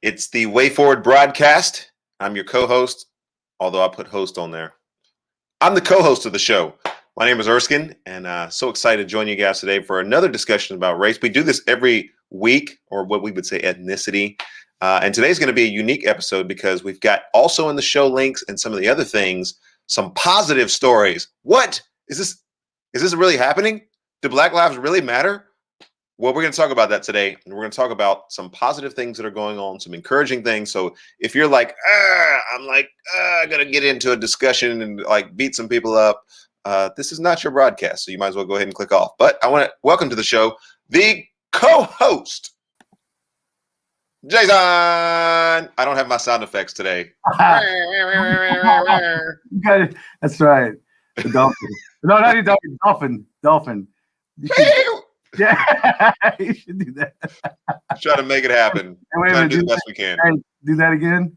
It's the Way Forward broadcast. I'm your co-host, although I put host on there. I'm the co-host of the show. My name is Erskin, and so excited to join you guys today for another discussion about race. We do this every week, or what we would say ethnicity. And today's going to be a unique episode because we've got also in the show links and some of the other things, some positive stories. What? Is this really happening? Do Black lives really matter? Well, we're going to talk about that today. And we're going to talk about some positive things that are going on, some encouraging things. So if you're like, I'm going to get into a discussion and like beat some people up, this is not your broadcast. So you might as well go ahead and click off. But I want to welcome to the show the co-host, Jason. I don't have my sound effects today. That's right. The dolphin. No, not the dolphin. Dolphin. Yeah, you should do that. Try to make it happen. Wait, try to do the best we can. Do that again.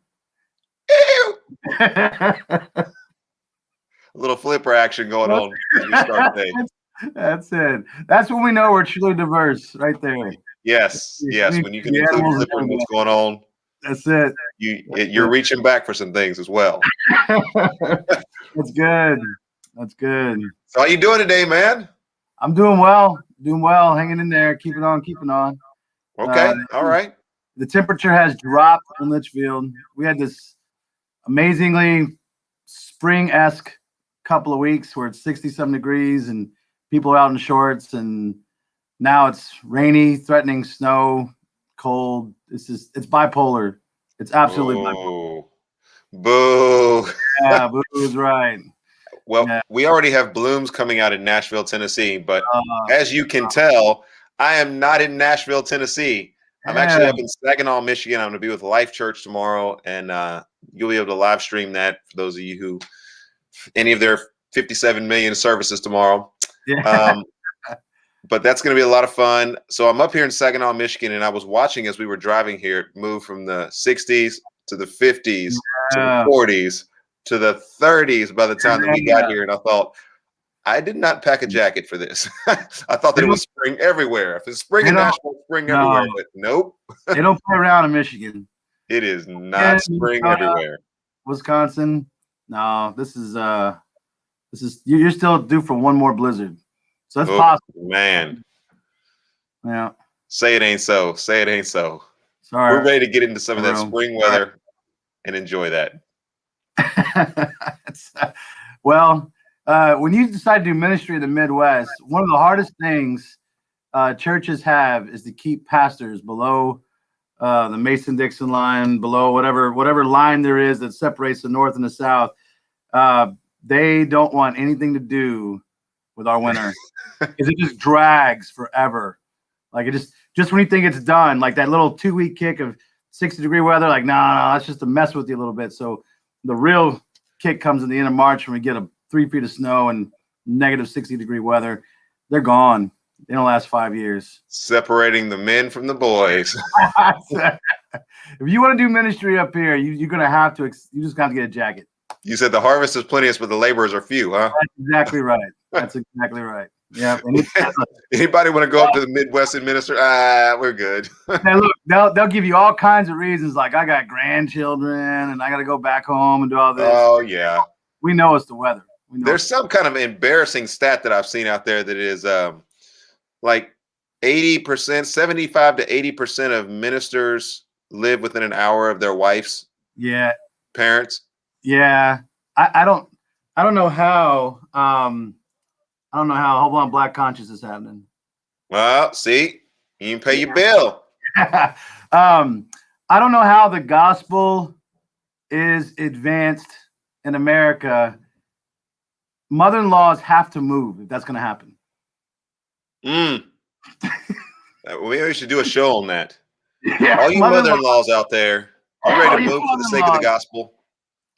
A little flipper action going on as we start today. That's it. That's when we know we're truly diverse, right there. Yes. When you can include flipper in what's going on. That's it. You're reaching back for some things as well. That's good. That's good. So how you doing today, man? I'm doing well. Hanging in there. Keeping on. Okay. All right. The temperature has dropped in Litchfield. We had this amazingly spring-esque couple of weeks where it's 60-some degrees and people are out in shorts, and now it's rainy, threatening snow, cold. It's bipolar. It's absolutely bipolar. Boo. Yeah, boo is right. Well, we already have blooms coming out in Nashville, Tennessee, but as you can tell, I am not in Nashville, Tennessee. I'm actually up in Saginaw, Michigan. I'm going to be with Life Church tomorrow, and you'll be able to live stream that for those of you who any of their 57 million services tomorrow. Yeah. But that's going to be a lot of fun. So I'm up here in Saginaw, Michigan, and I was watching as we were driving here, it moved from the 60s to the 50s to the 40s to the 30s by the time that we got here. And I thought, I did not pack a jacket for this. I thought that it was spring everywhere. If it's spring in Nashville, spring everywhere. But nope. They don't play around in Michigan. It is not spring everywhere. Wisconsin. No, this is you're still due for one more blizzard. So that's possible. Man. Yeah. Say it ain't so. Sorry. We're ready to get into some of that spring weather and enjoy that. Well, when you decide to do ministry in the Midwest, one of the hardest things churches have is to keep pastors below the Mason-Dixon line, below whatever line there is that separates the North and the South. They don't want anything to do with our winter because it just drags forever. Like it just when you think it's done, like that little 2-week kick of 60-degree weather, like no, that's just to mess with you a little bit. So the real kick comes in the end of March when we get 3 feet of snow and negative 60-degree weather. They're gone. They don't last 5 years. Separating the men from the boys. If you want to do ministry up here, you're going to have to. You just have to get a jacket. You said the harvest is plenteous, but the laborers are few, huh? That's exactly right. Yeah. Anybody want to go up to the Midwest and minister? We're good. Now look, they'll give you all kinds of reasons, like I got grandchildren and I got to go back home and do all this. Oh yeah. We know it's the weather. There's some kind of embarrassing stat that I've seen out there that is like 80%, 75 to 80% of ministers live within an hour of their wife's parents. Yeah. I don't know how. I don't know how Homeland Black conscience is happening. Well, see, you can pay your bill. I don't know how the gospel is advanced in America. Mother-in-laws have to move if that's going to happen. Maybe we should do a show on that. Yeah, all you mother-in-laws out there, you ready to move for the sake of the gospel?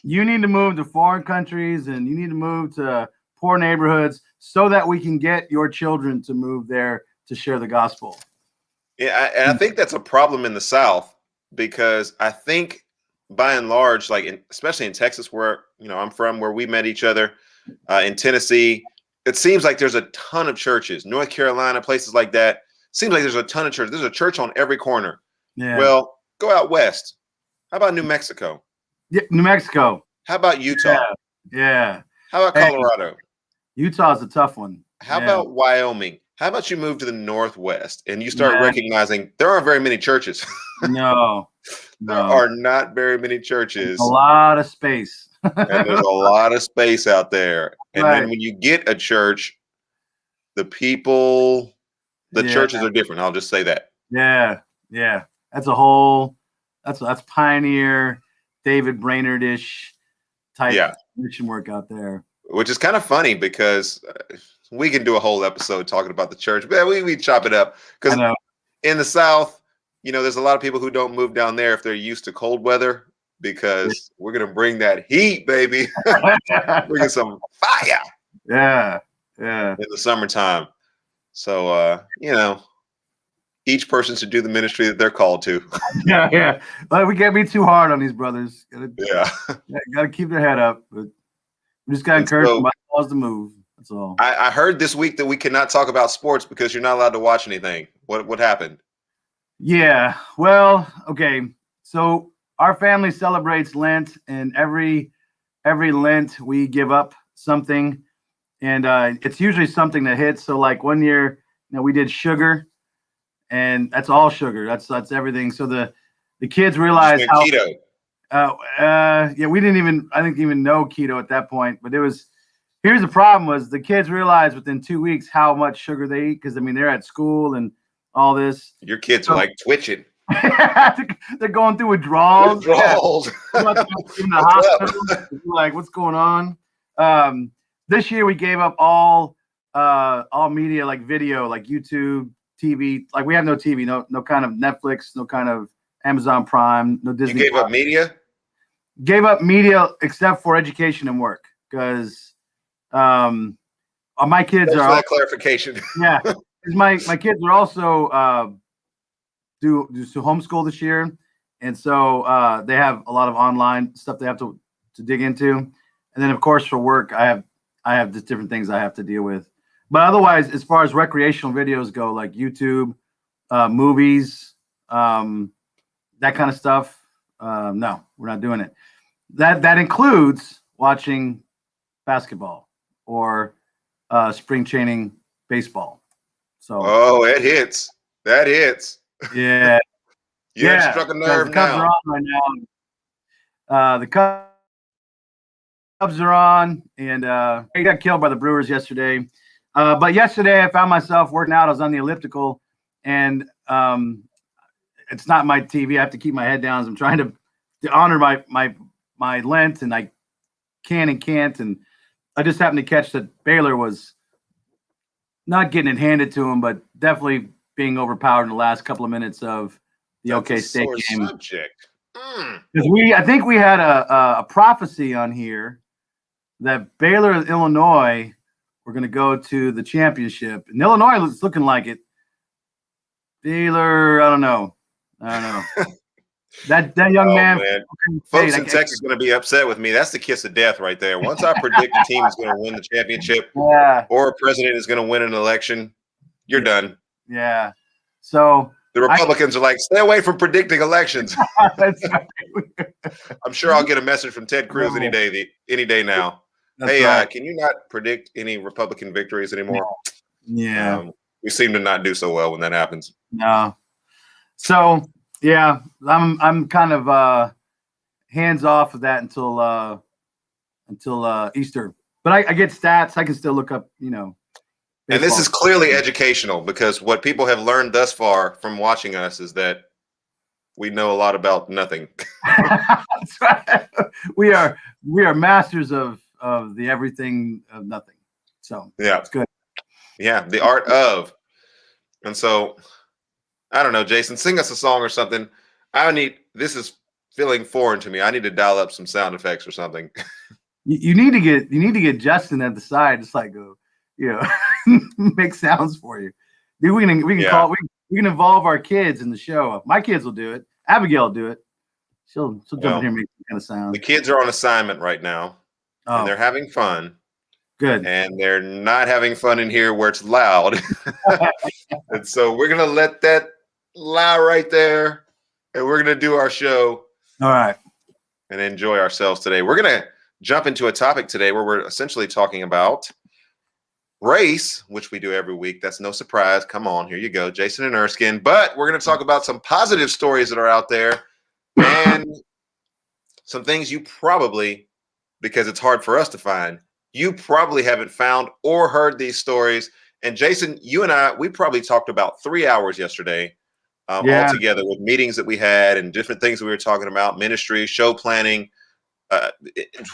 You need to move to foreign countries and you need to move to poor neighborhoods so that we can get your children to move there to share the gospel. Yeah, and I think that's a problem in the South because I think by and large, like especially in Texas, where I'm from, where we met each other, in Tennessee, it seems like there's a ton of churches. North Carolina, places like that, seems like there's a ton of churches. There's a church on every corner. Yeah. Well, go out west. How about New Mexico? Yeah, New Mexico. How about Utah? Yeah. How about Colorado? Utah's a tough one. How about Wyoming? How about you move to the Northwest and you start recognizing there aren't very many churches? No. There are not very many churches. A lot of space. And there's a lot of space out there. And then when you get a church, the people, the churches are different. I'll just say that. Yeah. That's pioneer, David Brainerd-ish type mission work out there. Which is kind of funny because we can do a whole episode talking about the church, but we chop it up because in the South, there's a lot of people who don't move down there if they're used to cold weather because we're going to bring that heat, baby. Bringing some fire. Yeah. In the summertime. So, each person should do the ministry that they're called to. Yeah. But we can't be too hard on these brothers. Got to keep their head up. But we just got to encourage them to move. That's all. I heard this week that we cannot talk about sports because you're not allowed to watch anything. What happened? Yeah. Well, okay. So our family celebrates Lent, and every Lent we give up something, and it's usually something that hits. So like one year, we did sugar, and that's all sugar. That's everything. So the kids realized how keto. We didn't even know keto at that point, but here's the problem was the kids realized within 2 weeks how much sugar they eat. Cause they're at school and all this. Your kids are like twitching. They're going through withdrawals. In the hospital. Like, what's going on? This year we gave up all media, like video, like YouTube, TV. Like we have no TV, no kind of Netflix, no kind of Amazon Prime, no Disney. You gave up media? Gave up media except for education and work because my kids are. That clarification. Yeah, my kids are also do homeschool this year, and so they have a lot of online stuff they have to dig into, and then of course for work I have just different things I have to deal with. But otherwise, as far as recreational videos go, like YouTube, movies, that kind of stuff, no, we're not doing it. That includes watching basketball or spring training baseball. So it hits. That hits. Yeah. You struck a nerve the Cubs now. are on right now. The Cubs are on, and he got killed by the Brewers yesterday. But yesterday I found myself working out. I was on the elliptical, and it's not my TV. I have to keep my head down as I'm trying to honor my Lent, and I can and can't. And I just happened to catch that Baylor was not getting it handed to him, but definitely being overpowered in the last couple of minutes of the OK State game. Because I think we had a prophecy on here that Baylor and Illinois were going to go to the championship, and Illinois is looking like it. Baylor, I don't know. That young man. Folks in Texas are going to be upset with me. That's the kiss of death right there. Once I predict a team is going to win the championship or a president is going to win an election, you're done. Yeah. So the Republicans are like, stay away from predicting elections. That's right. I'm sure I'll get a message from Ted Cruz any day now. That's can you not predict any Republican victories anymore? Yeah. We seem to not do so well when that happens. No. So yeah, I'm kind of hands off of that until Easter. But I get stats. I can still look up, baseball. And this is clearly educational because what people have learned thus far from watching us is that we know a lot about nothing. That's right. We are masters of the everything of nothing. So it's good. Yeah, the art of. And so I don't know, Jason, sing us a song or something. This is feeling foreign to me. I need to dial up some sound effects or something. You need to get Justin at the side, just like make sounds for you. Dude, we can involve our kids in the show. My kids will do it. Abigail will do it. She'll jump in here and make some kind of sound. The kids are on assignment right now, and they're having fun. Good. And they're not having fun in here where it's loud. And so we're gonna let that lie right there, and we're gonna do our show. All right. And enjoy ourselves today. We're going to jump into a topic today where we're essentially talking about race, which we do every week. That's no surprise. Come on, here you go, Jason and Erskin. But we're going to talk about some positive stories that are out there and some things you probably, because it's hard for us to find, you probably haven't found or heard these stories. And Jason, you and I, we probably talked about 3 hours yesterday all together with meetings that we had and different things that we were talking about, ministry, show planning.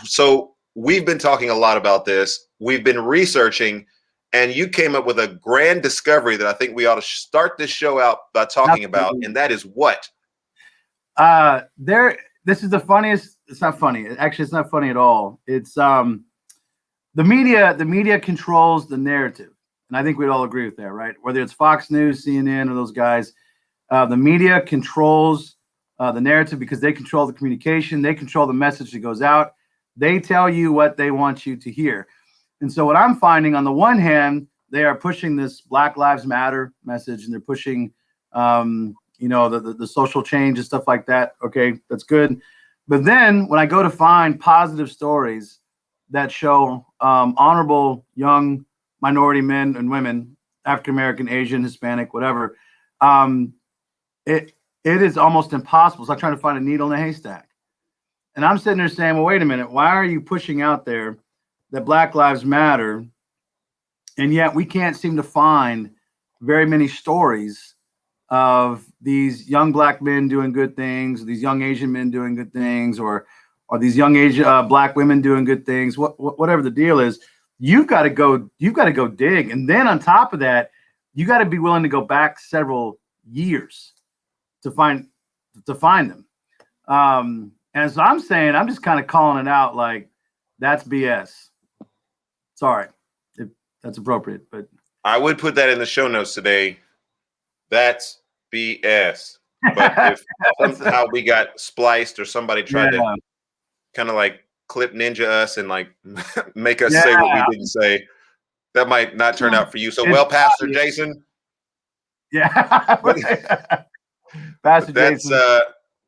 So we've been talking a lot about this. We've been researching, and you came up with a grand discovery that I think we ought to start this show out by talking about, and that is what? This is the funniest. It's not funny. Actually, it's not funny at all. It's the media controls the narrative, and I think we'd all agree with that, right? Whether it's Fox News, CNN, or those guys. The media controls the narrative because they control the communication. They control the message that goes out. They tell you what they want you to hear. And so what I'm finding, on the one hand, they are pushing this Black Lives Matter message, and they're pushing, the social change and stuff like that. Okay, that's good. But then when I go to find positive stories that show honorable young minority men and women, African-American, Asian, Hispanic, whatever, it is almost impossible. It's like trying to find a needle in a haystack. And I'm sitting there saying, well, wait a minute. Why are you pushing out there that Black Lives Matter? And yet we can't seem to find very many stories of these young Black men doing good things, these young Asian men doing good things, or these young Black women doing good things. Whatever the deal is, you've got to go dig. And then on top of that, you got to be willing to go back several years to find them. And so I'm saying, I'm just kind of calling it out like that's BS. Sorry if that's appropriate, but I would put that in the show notes today. That's BS. But if somehow we got spliced or somebody tried to kind of like clip ninja us and like make us say what we didn't say, that might not turn out for you. So, Pastor Jason. Yeah. Pastor Jason.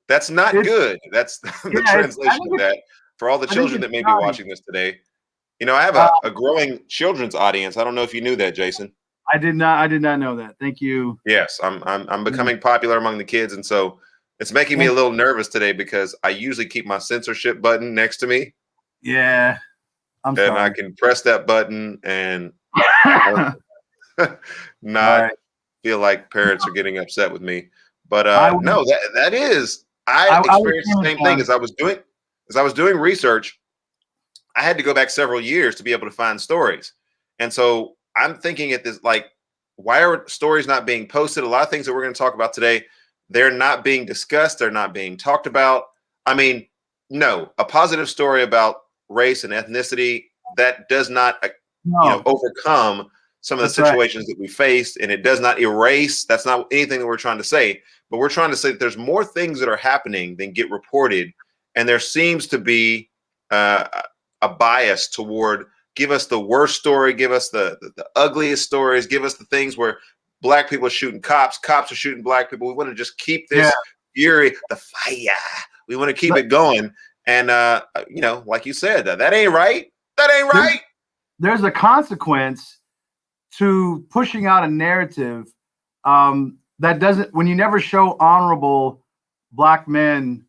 That's not good. That's the translation of that for all the children that may be watching this today. You know, I have a growing children's audience. I don't know if you knew that, Jason. I did not know that. Thank you. Yes, I'm becoming popular among the kids, and so it's making me a little nervous today because I usually keep my censorship button next to me. Yeah, and I can press that button and not feel like parents are getting upset with me. But no, that is I experienced the same thing as I was doing research. I had to go back several years to be able to find stories. And so I'm thinking at this, like, why are stories not being posted? A lot of things that we're going to talk about today, they're not being discussed. They're not being talked about. I mean, no, a positive story about race and ethnicity, that does not overcome some of the situations that we faced, and it does not erase. That's not anything that we're trying to say, but we're trying to say that there's more things that are happening than get reported. And there seems to be a bias toward give us the worst story, give us the ugliest stories, give us the things where Black people are shooting cops are shooting Black people. We want to just keep this fury, the fire. We want to keep it going. And, like you said, that ain't right. That ain't right. There's a consequence to pushing out a narrative that doesn't, when you never show honorable Black men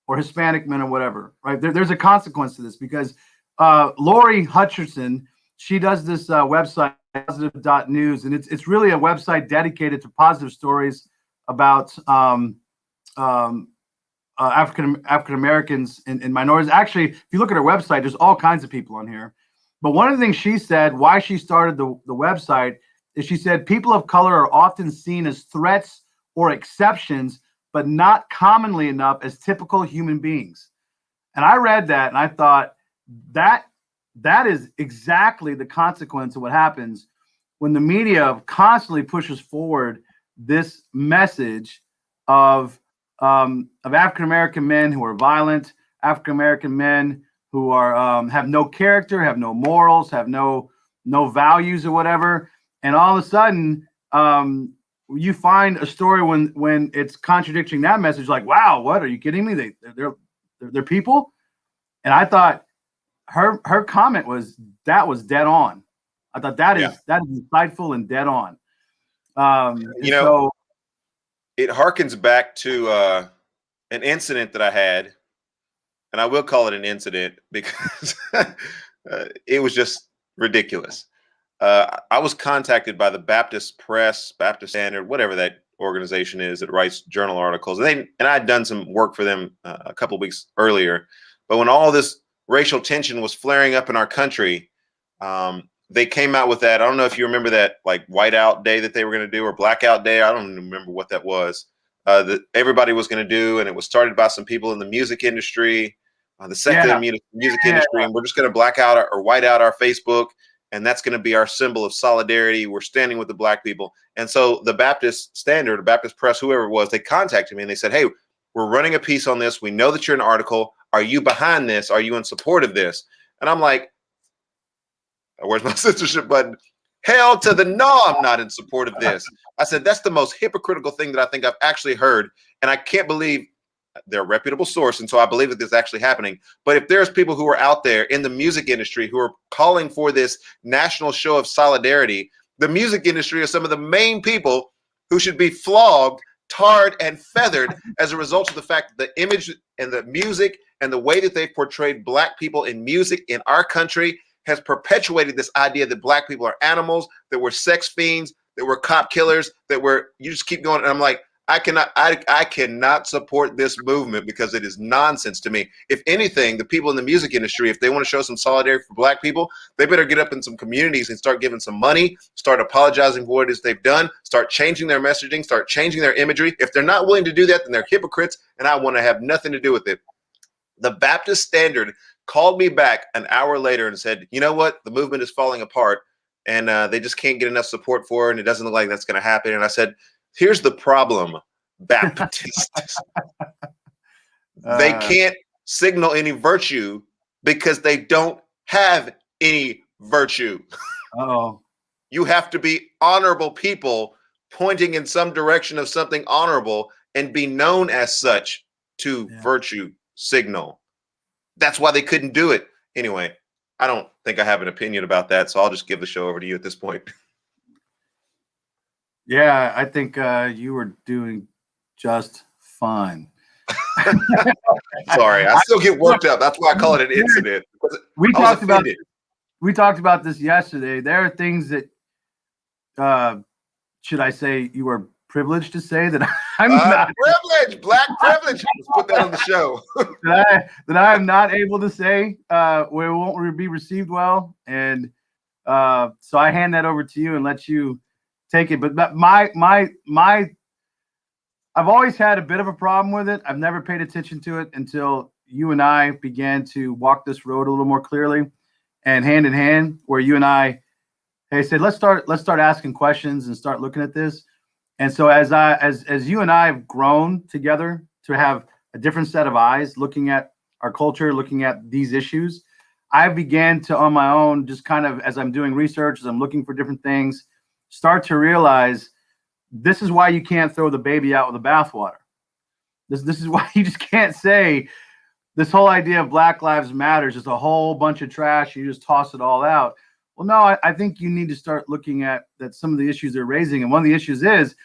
or Hispanic men or whatever, right? There's a consequence to this because Lori Hutcherson, she does this website, positive.news, and it's really a website dedicated to positive stories about African Americans and minorities. Actually, if you look at her website, there's all kinds of people on here. But one of the things she said, why she started the website, is she said people of color are often seen as threats or exceptions, but not commonly enough as typical human beings. And I read that and I thought that is exactly the consequence of what happens when the media constantly pushes forward this message of African American men who are violent, African American men who are have no character, have no morals, have no values or whatever. And all of a sudden, you find a story when it's contradicting that message, like, wow, what, are you kidding me? They're people. And I thought her comment was dead on. I thought that is insightful and dead on. So it harkens back to an incident that I had, and I will call it an incident because it was just ridiculous. I was contacted by the Baptist Press, Baptist Standard, whatever that organization is that writes journal articles. And I had done some work for them a couple of weeks earlier. But when all this racial tension was flaring up in our country, they came out with that. I don't know if you remember that, like, whiteout day that they were going to do, or blackout day. I don't remember what that was. That everybody was going to do, and it was started by some people in the music industry, the secular music industry, and we're just going to black out or white out our Facebook, and that's going to be our symbol of solidarity. We're standing with the black people. And so the Baptist Standard, Baptist Press, whoever it was, they contacted me and they said, hey, we're running a piece on this. We know that you're an article. Are you behind this? Are you in support of this? And I'm like, where's my censorship button? Hell to the no, I'm not in support of this. I said, that's the most hypocritical thing that I think I've actually heard. And I can't believe they're a reputable source. And so I believe that this is actually happening. But if there's people who are out there in the music industry who are calling for this national show of solidarity, the music industry are some of the main people who should be flogged, tarred, and feathered as a result of the fact that the image and the music and the way that they've portrayed black people in music in our country has perpetuated this idea that black people are animals, that we're sex fiends, that we're cop killers, that you just keep going. And I'm like, I cannot support this movement because it is nonsense to me. If anything, the people in the music industry, if they want to show some solidarity for black people, they better get up in some communities and start giving some money, start apologizing for what it is they've done, start changing their messaging, start changing their imagery. If they're not willing to do that, then they're hypocrites, and I want to have nothing to do with it. The Baptist Standard called me back an hour later and said, you know what? The movement is falling apart, and they just can't get enough support for it, and it doesn't look like that's going to happen. And I said, here's the problem, Baptists. They can't signal any virtue because they don't have any virtue. You have to be honorable people pointing in some direction of something honorable and be known as such to virtue signal. That's why they couldn't do it. Anyway, I don't think I have an opinion about that, so I'll just give the show over to you at this point. Yeah, I think you were doing just fine. Sorry, I still get worked up. That's why I call it an incident. We talked about this yesterday. There are things that, should I say, you were privileged to say that I'm not privileged, black privilege. Let's put that on the show. that I am not able to say where it won't be received well, and so I hand that over to you and let you take it. But I've always had a bit of a problem with it. I've never paid attention to it until you and I began to walk this road a little more clearly and hand in hand, where you and I said, let's start asking questions and start looking at this. And so as you and I have grown together to have a different set of eyes looking at our culture, looking at these issues, I began to, on my own, just kind of, as I'm doing research, as I'm looking for different things, start to realize this is why you can't throw the baby out with the bathwater. This is why you just can't say this whole idea of Black Lives Matter is just a whole bunch of trash. You just toss it all out. Well, no, I think you need to start looking at some of the issues they're raising. And one of the issues is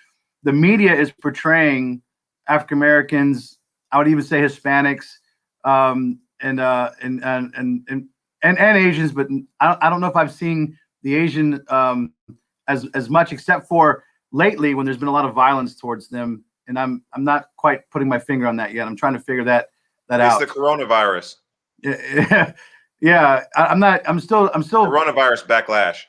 the media is portraying African Americans, I would even say Hispanics, and Asians, but I don't know if I've seen the Asian as much, except for lately when there's been a lot of violence towards them, and I'm not quite putting my finger on that yet. I'm trying to figure that out. It's the coronavirus. Yeah, I'm still coronavirus backlash.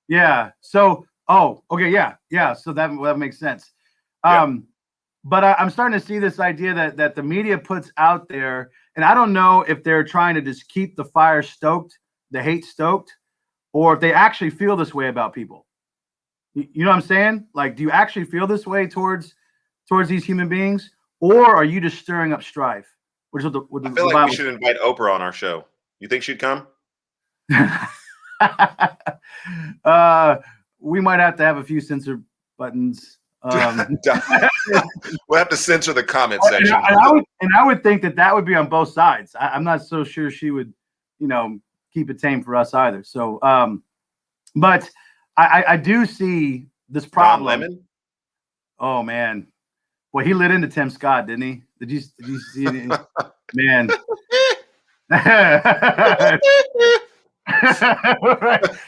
Yeah. So, okay, yeah. So that makes sense. But I'm starting to see this idea that the media puts out there, and I don't know if they're trying to just keep the fire stoked, the hate stoked, or if they actually feel this way about people. You know what I'm saying? Like, do you actually feel this way towards these human beings, or are you just stirring up strife? Which is I feel like we should invite Oprah on our show. You think she'd come? We might have to have a few censor buttons We'll have to censor the comment section. And I would think that would be on both sides. I'm not so sure she would, keep it tame for us either. So, but I do see this problem. Don Lemon? Oh man, well, he lit into Tim Scott, didn't he? Did you see it? Man. Right.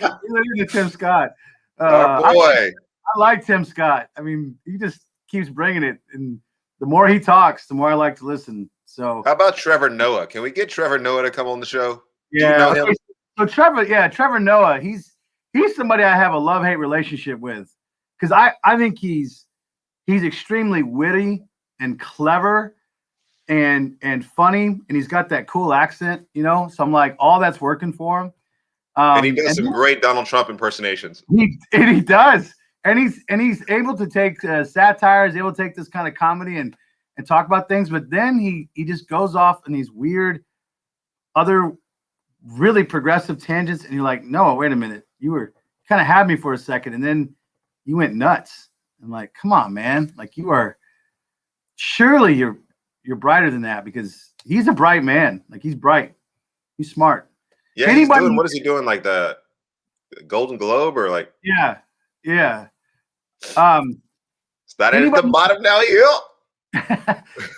He lit into Tim Scott. Oh boy. I like Tim Scott. I mean, he just keeps bringing it, and the more he talks, the more I like to listen. So, how about Trevor Noah? Can we get Trevor Noah to come on the show? Yeah. Do you know him? So Trevor Noah, he's somebody I have a love-hate relationship with, because I think he's extremely witty and clever and funny, and he's got that cool accent, So I'm like, all that's working for him. And he does some great Donald Trump impersonations. He does. And he's able to take satire, is able to take this kind of comedy and talk about things, but then he just goes off in these weird other really progressive tangents, and you're like, no, wait a minute, you were kind of had me for a second, and then you went nuts. I'm like, come on, man, like surely you're brighter than that, because he's a bright man. Like, he's bright, he's smart. Yeah, what is he doing? Like the Golden Globe or like? Yeah. Is that at the bottom now? Yeah.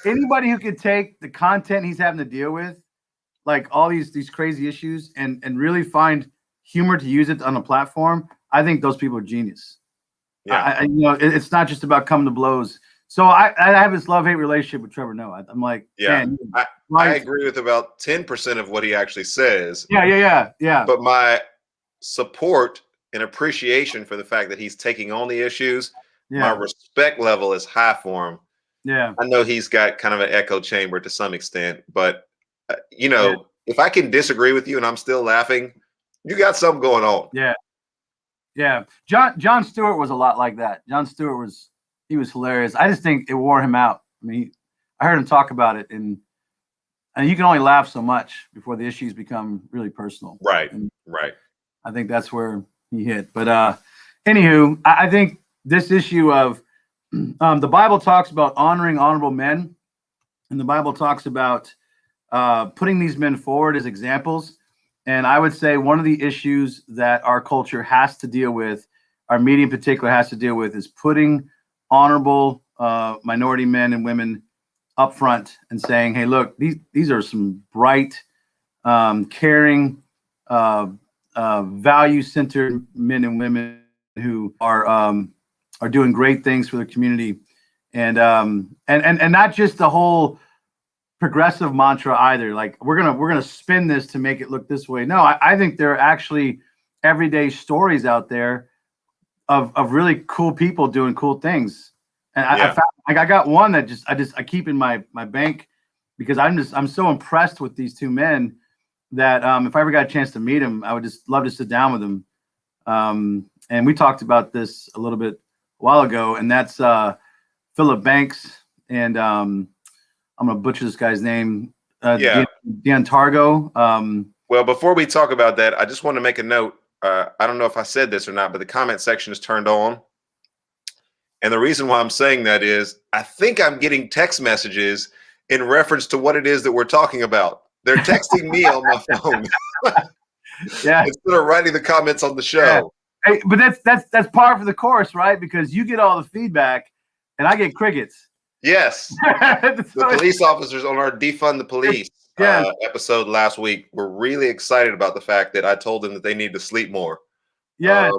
Anybody who could take the content he's having to deal with, like all these crazy issues, and really find humor to use it on a platform, I think those people are genius. Yeah. It's not just about coming to blows. So I have this love-hate relationship with Trevor Noah. I'm like, yeah, man, I agree with about 10% of what he actually says. Yeah. But my support and appreciation for the fact that he's taking on the issues, my respect level is high for him. Yeah. I know he's got kind of an echo chamber to some extent, but if I can disagree with you and I'm still laughing, you got something going on. Yeah. Jon Stewart was a lot like that. Jon Stewart was hilarious. I just think it wore him out. I mean, I heard him talk about it, and you can only laugh so much before the issues become really personal. Right. I think that's where he hit. But anywho, I think this issue of the Bible talks about honoring honorable men, and the Bible talks about putting these men forward as examples. And I would say one of the issues that our culture has to deal with, our media in particular has to deal with, is putting honorable minority men and women up front and saying, hey, look, these are some bright, caring, value-centered men and women who are doing great things for the community, and not just the whole progressive mantra either. Like, we're gonna spin this to make it look this way. No, I think there are actually everyday stories out there of really cool people doing cool things. And I got one that I keep in my bank, because I'm so impressed with these two men that if I ever got a chance to meet them, I would just love to sit down with them. And we talked about this a little bit a while ago, and that's Philip Banks and I'm gonna butcher this guy's name. Deon Targo. Well, before we talk about that, I just want to make a note. I don't know if I said this or not, but the comment section is turned on. And the reason why I'm saying that is I think I'm getting text messages in reference to what it is that we're talking about. They're texting me on my phone. Yeah. Instead of writing the comments on the show. Yeah. Hey, but that's par for the course, right? Because you get all the feedback and I get crickets. Yes. The police officers on our Defund the Police episode last week were really excited about the fact that I told them that they need to sleep more. Yeah.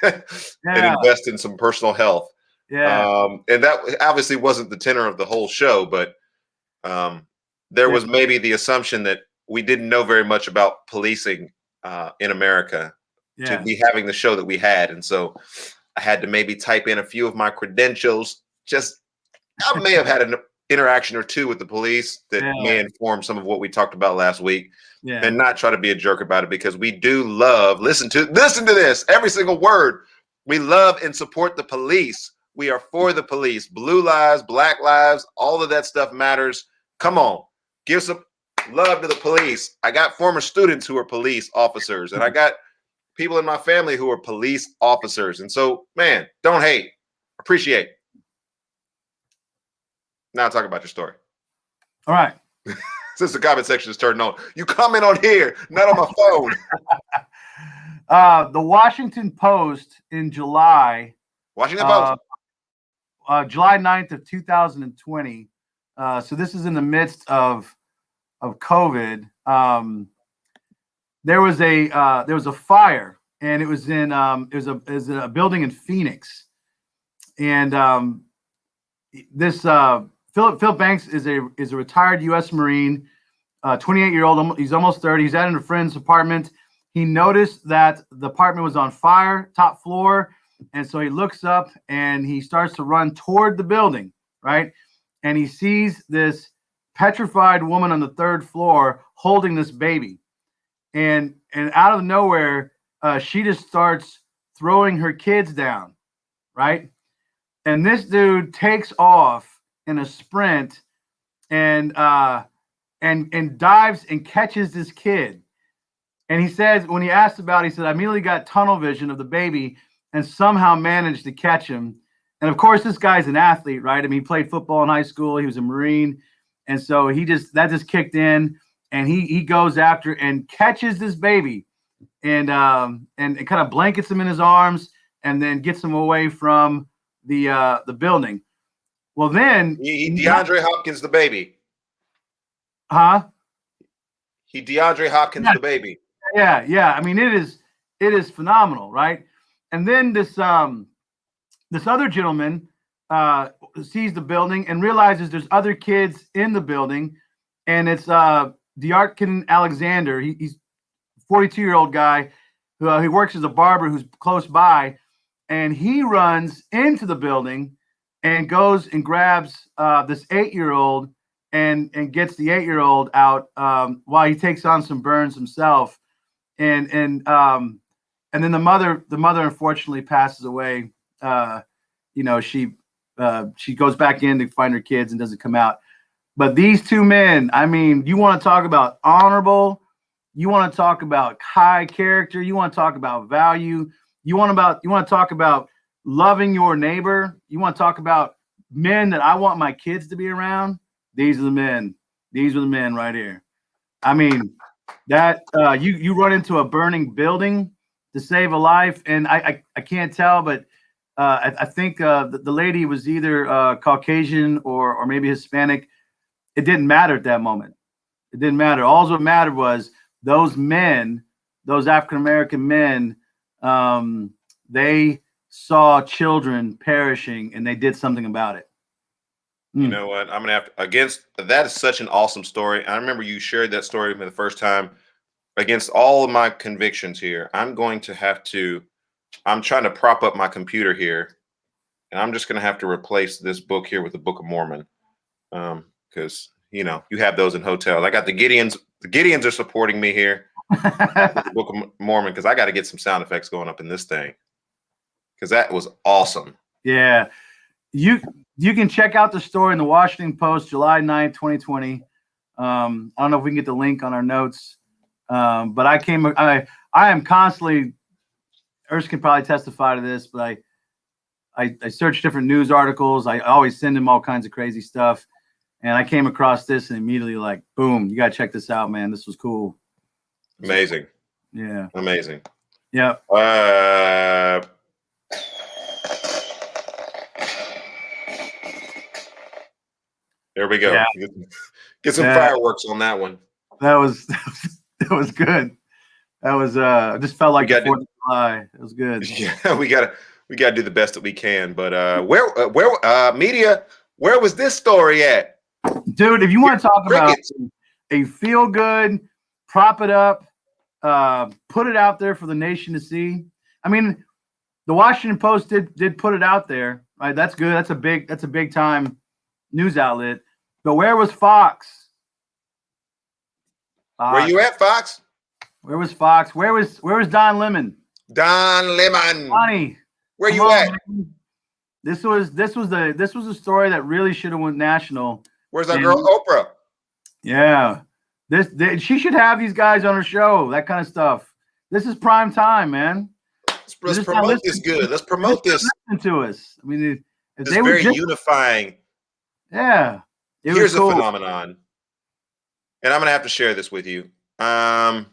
And invest in some personal health. Yeah. And that obviously wasn't the tenor of the whole show, but there was maybe the assumption that we didn't know very much about policing in America to be having the show that we had. And so I had to maybe type in a few of my credentials. I may have had an interaction or two with the police that may inform some of what we talked about last week, and not try to be a jerk about it, because we do love, listen to this, every single word. We love and support the police. We are for the police. Blue lives, black lives, all of that stuff matters. Come on, give some love to the police. I got former students who are police officers, and I got people in my family who are police officers. And so, man, don't hate, appreciate. Now talk about your story. All right. Since the comment section is turned on, you comment on here, not on my phone. The Washington Post in July. Washington Post. July 9th of 2020. So this is in the midst of COVID. There was a fire, and it was in it was a building in Phoenix, and this Philip Banks is a retired U.S. Marine, 28-year-old. He's almost 30. He's at a friend's apartment. He noticed that the apartment was on fire, top floor, and so he looks up and he starts to run toward the building, right? And he sees this petrified woman on the 3rd floor holding this baby, and out of nowhere, she just starts throwing her kids down, right? And this dude takes off in a sprint and dives and catches this kid. And he says, when he asked about it, he said, I immediately got tunnel vision of the baby and somehow managed to catch him. And of course, this guy's an athlete, right? I mean, he played football in high school. He was a Marine. And so that just kicked in, and he goes after and catches this baby and kind of blankets him in his arms and then gets him away from the building. Well, then he DeAndre Hopkins the baby. Huh? He DeAndre Hopkins the baby. Yeah. I mean, it is phenomenal, right? And then this other gentleman sees the building and realizes there's other kids in the building, and it's Erskin Alexander. He's a 42-year-old guy who works as a barber who's close by, and he runs into the building and goes and grabs this 8-year-old and gets the 8-year-old out while he takes on some burns himself, and then the mother unfortunately passes away. She goes back in to find her kids and doesn't come out. But these two men, I mean, you want to talk about honorable, you want to talk about high character, you want to talk about value, you want to talk about loving your neighbor, you want to talk about men that I want my kids to be around. These are the men. These are the men right here. I mean, that you run into a burning building to save a life, and I can't tell, but I think the lady was either Caucasian or maybe Hispanic. It didn't matter at that moment. It didn't matter. All that mattered was those men, those African-American men, they saw children perishing and they did something about it. You know what? I'm going to have to, that is such an awesome story. I remember you shared that story with me the first time. Against all of my convictions here, I'm trying to prop up my computer here, and I'm just going to have to replace this book here with the Book of Mormon. Because, you have those in hotels. I got the Gideons. The Gideons are supporting me here with the Book of Mormon, because I got to get some sound effects going up in this thing, because that was awesome. Yeah. You can check out the story in the Washington Post, July 9th, 2020. I don't know if we can get the link on our notes, but I am constantly, Erskin can probably testify to this, but I search different news articles. I always send him all kinds of crazy stuff. And I came across this and immediately like, boom, you got to check this out, man. This was cool. Amazing. Yeah. Amazing. Yeah. There we go. Yeah. Get some fireworks on that one. That was good. That was I just felt like 4th of July. It was good. Yeah, we gotta do the best that we can. But where media, where was this story at? Dude, if you want to talk about a feel good, prop it up, put it out there for the nation to see. I mean, the Washington Post did put it out there, right? That's good. That's a big time news outlet. But where was Fox? Where you at, Fox? Where was Fox? Where was Don Lemon? Don Lemon. Bonnie, where you at? Man. This was a story that really should have went national. Where's that girl Oprah? Yeah. She should have these guys on her show, that kind of stuff. This is prime time, man. Let's promote this good. Let's promote this. Listen to us. I mean, it's very unifying. Yeah. Here's cool. a phenomenon, and I'm going to have to share this with you. So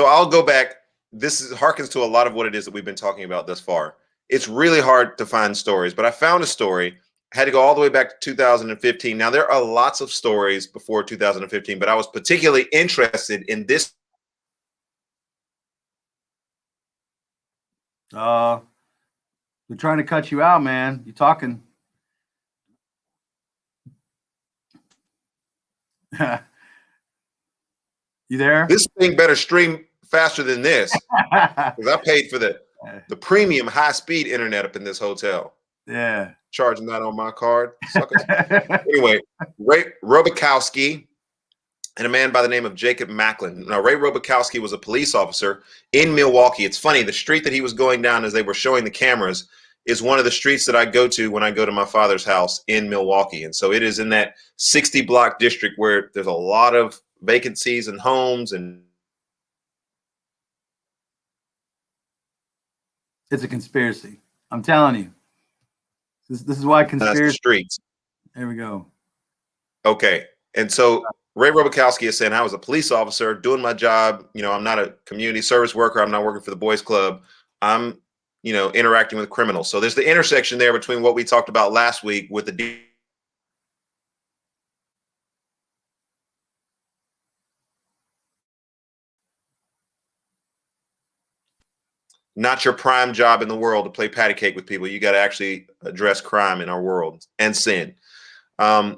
I'll go back. This harkens to a lot of what it is that we've been talking about thus far. It's really hard to find stories, but I found a story. I had to go all the way back to 2015. Now, there are lots of stories before 2015, but I was particularly interested in this. They're trying to cut you out, man. You talking. You there? This thing better stream faster than this, because I paid for the premium high-speed internet up in this hotel. Yeah. Charging that on my card, suckers. Anyway, Ray Robikowski and a man by the name of Jacob Maklin. Now, Ray Robikowski was a police officer in Milwaukee. It's funny, the street that he was going down as they were showing the cameras is one of the streets that I go to when I go to my father's house in Milwaukee. And so it is in that 60-block district where there's a lot of vacancies and homes, and it's a conspiracy. I'm telling you. This is why conspiracy. That's the streets. There we go. Okay. And so Ray Robikowski is saying, I was a police officer doing my job. You know, I'm not a community service worker. I'm not working for the boys club. I'm, you know, interacting with criminals. So there's the intersection there between what we talked about last week with the not your prime job in the world to play patty cake with people. You got to actually address crime in our world and sin. So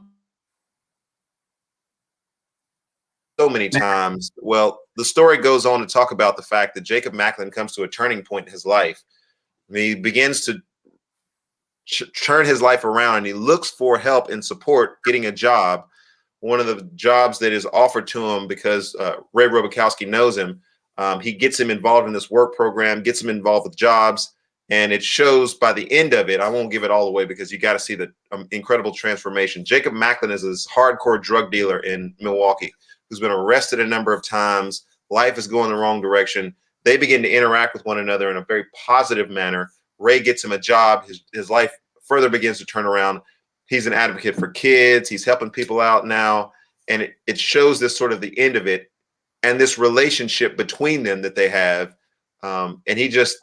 many times. Well, the story goes on to talk about the fact that Jacob Maklin comes to a turning point in his life. He begins to turn his life around, and he looks for help and support getting a job. One of the jobs that is offered to him because Ray Robikowski knows him. He gets him involved in this work program, gets him involved with jobs, and it shows by the end of it. I won't give it all away because you got to see the incredible transformation. Jacob Maklin is this hardcore drug dealer in Milwaukee who's been arrested a number of times. Life is going the wrong direction. They begin to interact with one another in a very positive manner. Ray gets him a job. His life further begins to turn around. He's an advocate for kids. He's helping people out now. And it shows this sort of the end of it and this relationship between them that they have. And he just,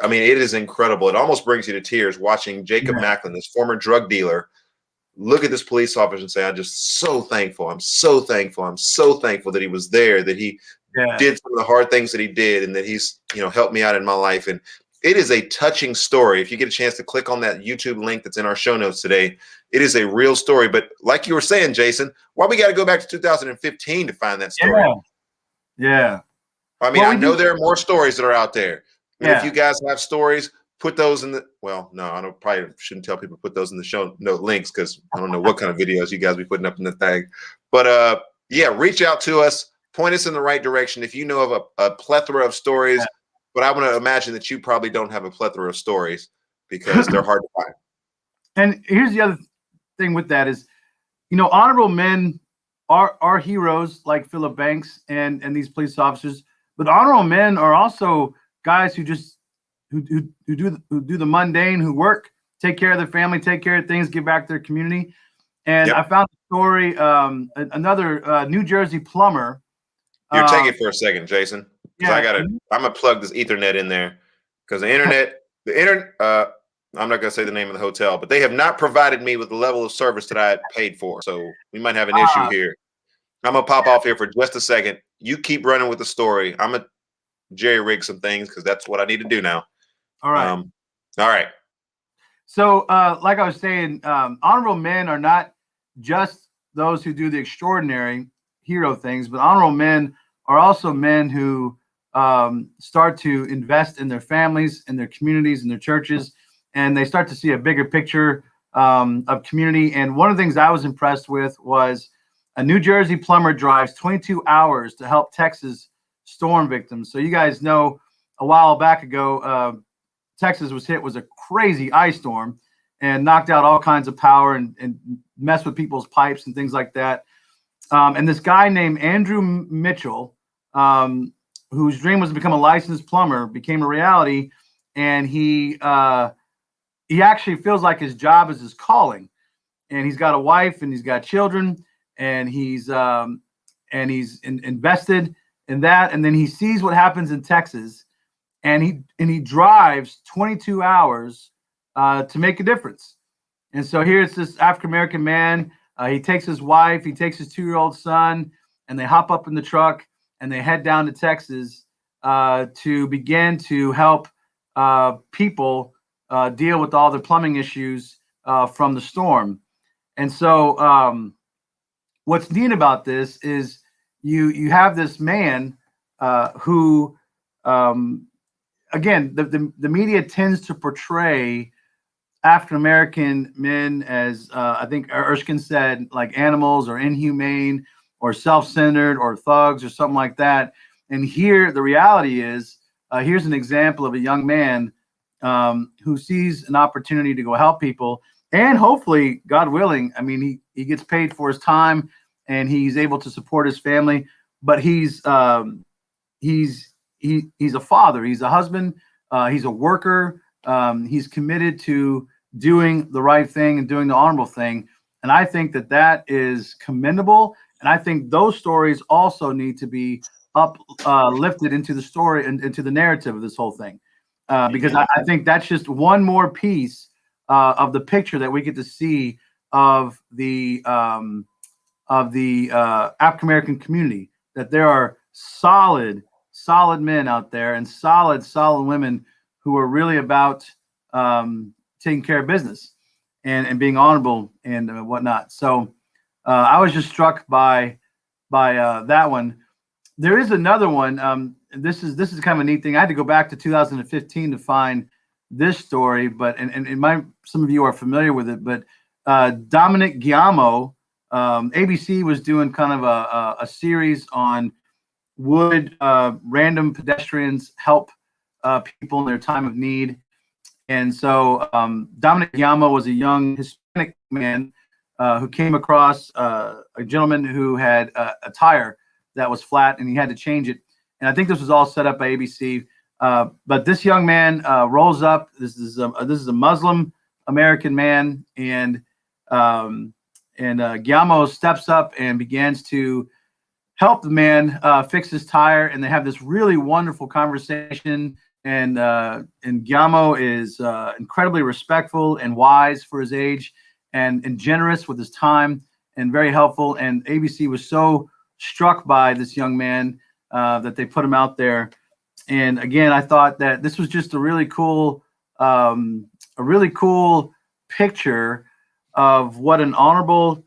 I mean, it is incredible. It almost brings you to tears watching Jacob Maklin, this former drug dealer, look at this police officer and say, I'm just so thankful. I'm so thankful. I'm so thankful that he was there, that he did some of the hard things that he did, and that he's, you know, helped me out in my life. And it is a touching story. If you get a chance to click on that YouTube link that's in our show notes today, it is a real story. But like you were saying, Jason, why we got to go back to 2015 to find that story? Yeah. I mean, I know there are more stories that are out there. And if you guys have stories, put those in the, well, no, I don't, probably shouldn't tell people to put those in the show note links because I don't know what kind of videos you guys be putting up in the thing. But yeah, reach out to us, point us in the right direction. If you know of a plethora of stories, but I want to imagine that you probably don't have a plethora of stories because they're hard to find. And here's the other thing with that is, you know, honorable men are heroes like Philip Banks and these police officers, but honorable men are also guys who just who do the mundane, who work, take care of their family, take care of things, give back to their community. And I found the story, another New Jersey plumber. You're taking it for a second, Jason, because I'm gonna plug this Ethernet in there because the internet, I'm not gonna say the name of the hotel, but they have not provided me with the level of service that I had paid for. So we might have an issue here. I'm gonna pop off here for just a second. You keep running with the story. I'm gonna jerry rig some things because that's what I need to do now. All right. All right. So, like I was saying, honorable men are not just those who do the extraordinary hero things, but honorable men are also men who start to invest in their families, in their communities, in their churches, and they start to see a bigger picture of community. And one of the things I was impressed with was a New Jersey plumber drives 22 hours to help Texas storm victims. So you guys know a while back ago, Texas was hit with a crazy ice storm and knocked out all kinds of power and messed with people's pipes and things like that. And this guy named Andrew Mitchell, whose dream was to become a licensed plumber, became a reality. And he actually feels like his job is his calling. and he's got a wife and he's got children, and he's invested in that. And then he sees what happens in Texas, and he drives 22 hours to make a difference. And so here it's this African American man. He takes his wife, he takes his 2-year-old son, and they hop up in the truck and they head down to Texas to begin to help people deal with all the plumbing issues from the storm. And so what's neat about this is you have this man who, again, the media tends to portray African American men as I think Erskin said, like animals or inhumane or self-centered or thugs or something like that. And here the reality is, here's an example of a young man who sees an opportunity to go help people, and hopefully, God willing, I mean, he gets paid for his time and he's able to support his family. But he's a father, he's a husband, he's a worker, he's committed to doing the right thing and doing the honorable thing. And I think that is commendable. And I think those stories also need to be lifted into the story and into the narrative of this whole thing, because I think that's just one more piece of the picture that we get to see of the African American community. That there are solid men out there and solid women who are really about taking care of business and being honorable and whatnot. So I was just struck by that one. There is another one. This is kind of a neat thing. I had to go back to 2015 to find this story, but some of you are familiar with it. But Dominic Giamo, ABC was doing kind of a series on would random pedestrians help people in their time of need. And so Dominic Giamo was a young Hispanic man who came across a gentleman who had a tire that was flat and he had to change it. And I think this was all set up by ABC. But this young man rolls up. This is a Muslim American man, and Giamo steps up and begins to help the man fix his tire. And they have this really wonderful conversation. And Giamo is incredibly respectful and wise for his age, and generous with his time, and very helpful. And ABC was so struck by this young man that they put him out there. And again, I thought that this was just a really cool picture of what an honorable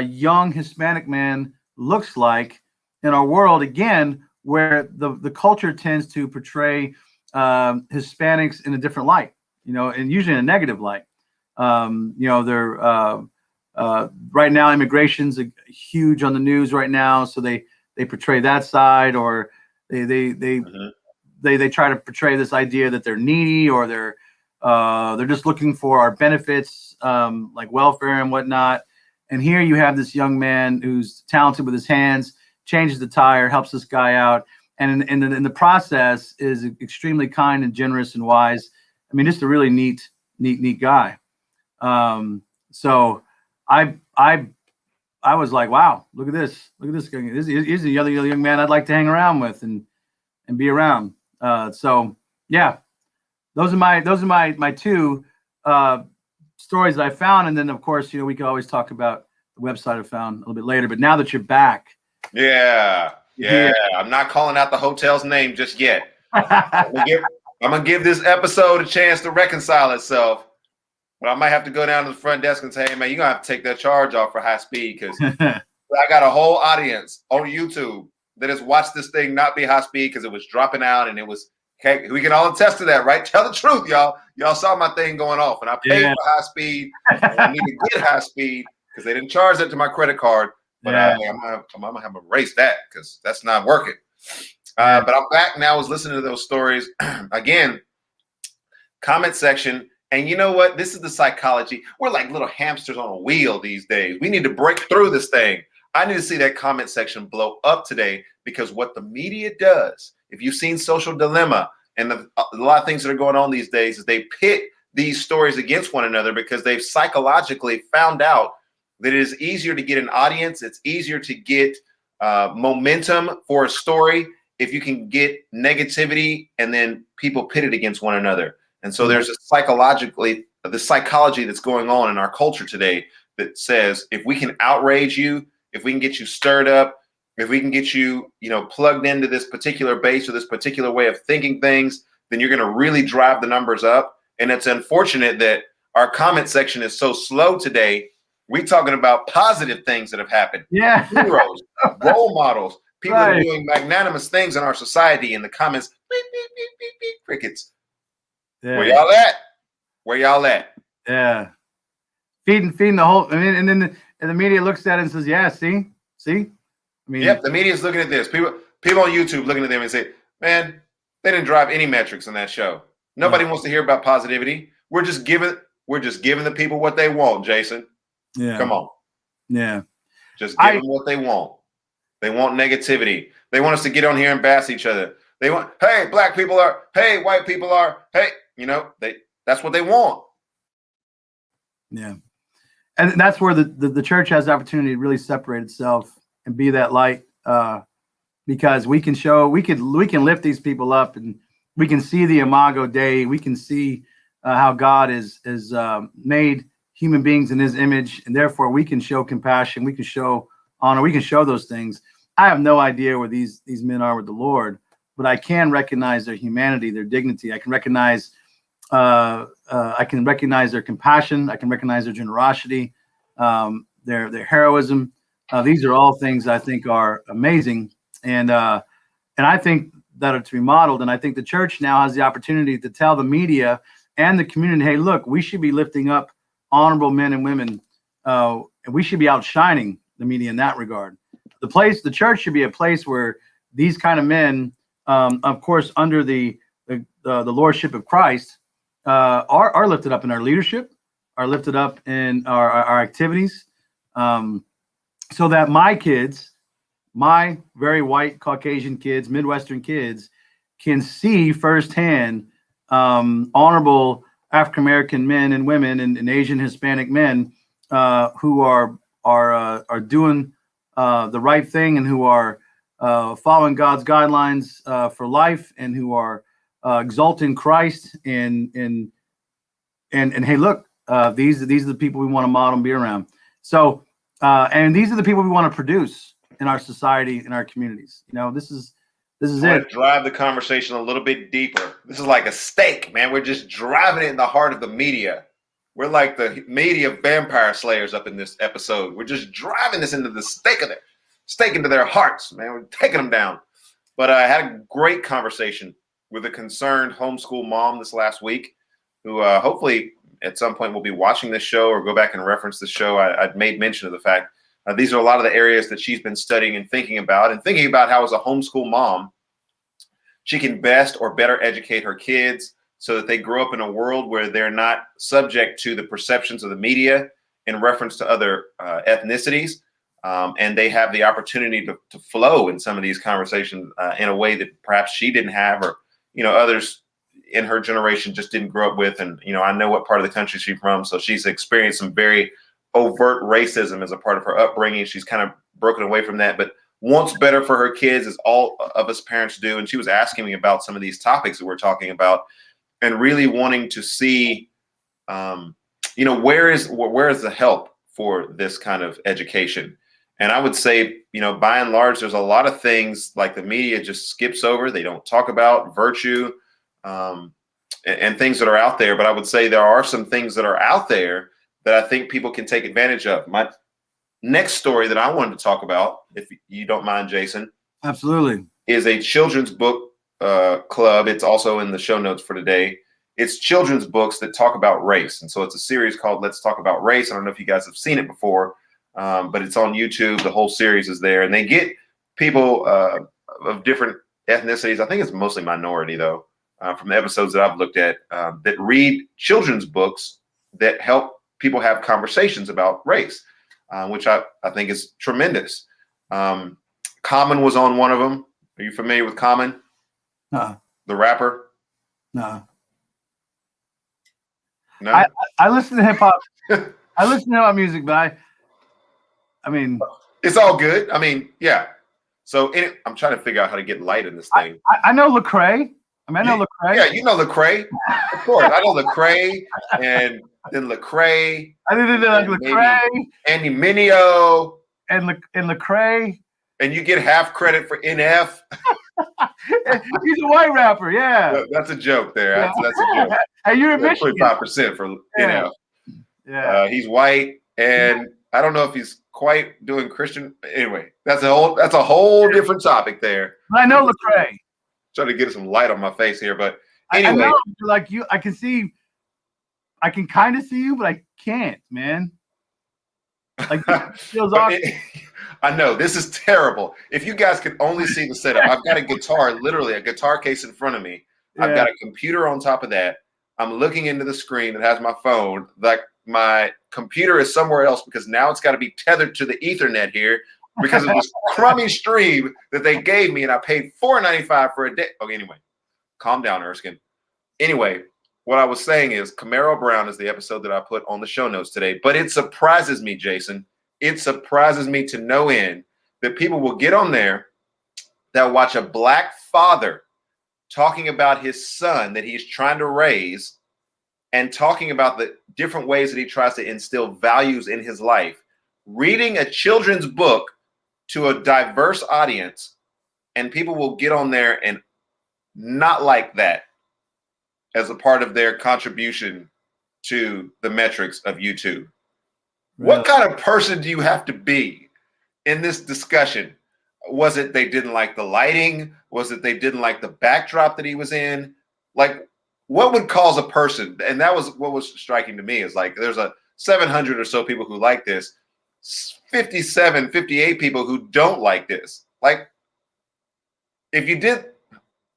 young Hispanic man looks like in our world, again, where the culture tends to portray Hispanics in a different light, and usually in a negative light. They're right now, immigration's huge on the news right now, so they portray that side, or they try to portray this idea that they're needy, or they're just looking for our benefits, like welfare and whatnot. And here you have this young man who's talented with his hands, changes the tire, helps this guy out, and in the process is extremely kind and generous and wise. I mean, just a really neat guy. So I was like, wow, look at this guy. He's a young man I'd like to hang around with and be around. So yeah, those are my two stories that I found. And then of course, we could always talk about the website I found a little bit later, but now that you're back. Yeah. I'm not calling out the hotel's name just yet. I'm gonna give this episode a chance to reconcile itself. But I might have to go down to the front desk and say, hey man, you're gonna have to take that charge off for high speed, because I got a whole audience on YouTube that has watched this thing not be high speed because it was dropping out, and it was, okay, we can all attest to that, right? Tell the truth, y'all. Y'all saw my thing going off, and I paid for high speed. And I need to get high speed because they didn't charge that to my credit card. But I'm gonna have to erase that because that's not working. But I'm back now. I was listening to those stories again. Comment section, and you know what? This is the psychology. We're like little hamsters on a wheel these days. We need to break through this thing. I need to see that comment section blow up today, because what the media does, if you've seen Social Dilemma and a lot of things that are going on these days, is they pit these stories against one another because they've psychologically found out that it is easier to get an audience. It's easier to get momentum for a story if you can get negativity and then people pit it against one another. And so there's the psychology that's going on in our culture today that says if we can outrage you, if we can get you stirred up, if we can get you, plugged into this particular base or this particular way of thinking things, then you're going to really drive the numbers up. And it's unfortunate that our comment section is so slow today. We're talking about positive things that have happened. Yeah. Heroes, role models, people that are doing magnanimous things in our society. In the comments, beep, beep, beep, beep, beep, crickets. Yeah. Where y'all at? Where y'all at? Yeah. Feeding the whole. And then the media looks at it and says, "Yeah, see." Yep, the media is looking at this. People on YouTube looking at them and say, "Man, they didn't drive any metrics in that show. Nobody wants to hear about positivity. We're just giving the people what they want, Jason." Yeah. Come on. Yeah. Just give them what they want. They want negativity. They want us to get on here and bash each other. They want, hey, black people are, hey, white people are, hey, that's what they want. Yeah. And that's where the church has the opportunity to really separate itself and be that light, because we can lift these people up, and we can see the Imago Dei. We can see how God is made human beings in his image, and therefore we can show compassion, we can show honor, we can show those things. I have no idea where these men are with the Lord, but I can recognize their humanity, their dignity. I can recognize their compassion. I can recognize their generosity, their heroism. These are all things I think are amazing, and I think that are to be modeled. And I think the church now has the opportunity to tell the media and the community, hey, look, we should be lifting up honorable men and women, and we should be outshining the media in that regard. The church should be a place where these kind of men, of course, under the lordship of Christ, are lifted up in our leadership, are lifted up in our activities, so that my kids, my very white Caucasian kids, Midwestern kids, can see firsthand honorable African American men and women and Asian Hispanic men who are doing the right thing, and who are following God's guidelines for life, and who are exalting Christ. And hey, look, these are the people we want to model and be around. So and these are the people we want to produce in our society, in our communities. This is it. Drive the conversation a little bit deeper. This is like a steak, man. We're just driving it in the heart of the media. We're like the media vampire slayers up in this episode. We're just driving this into the steak into their hearts, man. We're taking them down. But I had a great conversation with a concerned homeschool mom this last week, who hopefully at some point will be watching this show or go back and reference the show. I'd made mention of the fact these are a lot of the areas that she's been studying and thinking about how as a homeschool mom, she can best or better educate her kids so that they grow up in a world where they're not subject to the perceptions of the media in reference to other ethnicities. And they have the opportunity to flow in some of these conversations in a way that perhaps she didn't have, or, others in her generation just didn't grow up with. And, I know what part of the country she's from. So she's experienced some very overt racism as a part of her upbringing. She's kind of broken away from that, but wants better for her kids, as all of us parents do. And she was asking me about some of these topics that we're talking about, and really wanting to see, where is the help for this kind of education. And I would say, by and large, there's a lot of things like the media just skips over. They don't talk about virtue and things that are out there. But I would say there are some things that are out there that I think people can take advantage of. My next story that I wanted to talk about, if you don't mind, Jason. Absolutely. Is a children's book club. It's also in the show notes for today. It's children's books that talk about race. And so it's a series called Let's Talk About Race. I don't know if you guys have seen it before, but it's on YouTube. The whole series is there. And they get people of different ethnicities. I think it's mostly minority, though, from the episodes that I've looked at, that read children's books that help people have conversations about race, which I think is tremendous. Common was on one of them. Are you familiar with Common? The rapper? No. No, I listen to hip hop. I listen to hip hop music, but I mean, it's all good. I mean, yeah. So I'm trying to figure out how to get light in this thing. I know Lecrae. I mean, I know Lecrae. Yeah, you know Lecrae. Of course, I know Lecrae, and then Lecrae. I didn't know like Lecrae. Andy Mineo. And Lecrae. And you get half credit for NF. He's a white rapper, yeah. That's a joke there. Yeah. That's a joke. Hey, you're in Michigan. 25% for NF. Yeah. He's white, and I don't know if he's quite doing Christian. Anyway, that's a whole different topic there. But I know Lecrae. Trying to get some light on my face here, but anyway, I know, like you, I can kind of see you, but I can't, man. Like it feels awkward. I know this is terrible. If you guys could only see the setup, I've got a guitar, literally a guitar case in front of me. I've got a computer on top of that. I'm looking into the screen that has my phone. Like my computer is somewhere else because now it's got to be tethered to the Ethernet here because of this crummy stream that they gave me, and I paid $4.95 for a day. Okay, anyway, calm down, Erskin. Anyway, what I was saying is Kamaro Brown is the episode that I put on the show notes today, but it surprises me, Jason. It surprises me to no end that people will get on there that watch a black father talking about his son that he's trying to raise and talking about the different ways that he tries to instill values in his life, reading a children's book to a diverse audience, and people will get on there and not like that as a part of their contribution to the metrics of YouTube. Really? What kind of person do you have to be in this discussion? Was it they didn't like the lighting? Was it they didn't like the backdrop that he was in? Like, what would cause a person? And that was what was striking to me, is like there's a 700 or so people who like this, 57, 58 people who don't like this. Like, if you did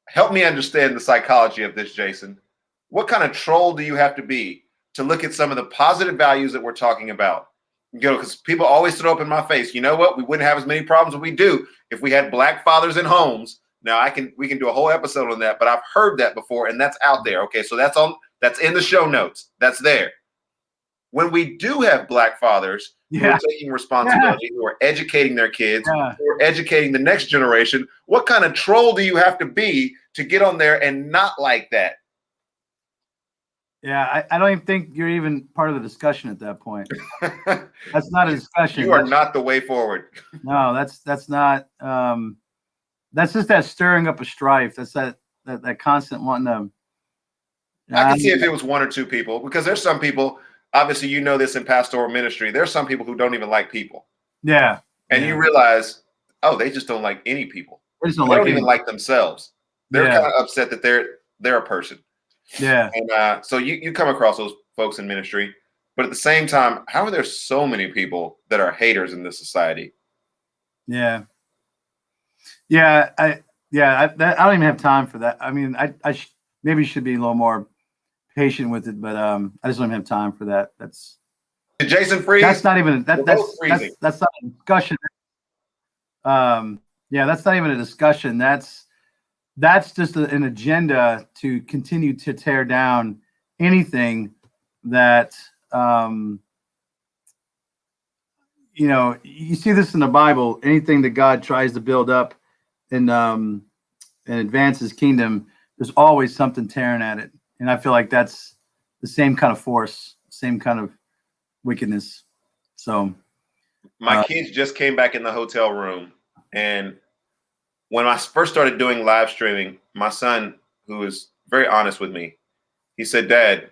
help me understand the psychology of this, Jason, what kind of troll do you have to be to look at some of the positive values that we're talking about? You know, because people always throw up in my face, you know what? We wouldn't have as many problems as we do if we had black fathers in homes. Now we can do a whole episode on that, but I've heard that before, and that's out there. Okay, so that's in the show notes. That's there. When we do have black fathers who are taking responsibility, who are educating their kids, who are educating the next generation, what kind of troll do you have to be to get on there and not like that? Yeah, I don't even think you're even part of the discussion at that point. That's not a discussion. You are not the way forward. No, that's not. That's just that stirring up of strife. That's that constant wanting to. I can see if it was one or two people, because there's some people. Obviously, you know this in pastoral ministry. There's some people who don't even like people. Yeah. And you realize, oh, they just don't like any people. They don't even like themselves. They're kind of upset that they're a person. Yeah. And so you come across those folks in ministry, but at the same time, how are there so many people that are haters in this society? Yeah. Yeah. I don't even have time for that. I mean, I maybe should be a little more patient with it, but I just don't have time for that. That's Did Jason freeze? That's not even that's not a discussion. That's not even a discussion. That's just an agenda to continue to tear down anything that you see this in the Bible. Anything that God tries to build up and advance his kingdom, there's always something tearing at it. And I feel like that's the same kind of force, same kind of wickedness. So my kids just came back in the hotel room, and when I first started doing live streaming, my son, who is very honest with me, he said, "Dad,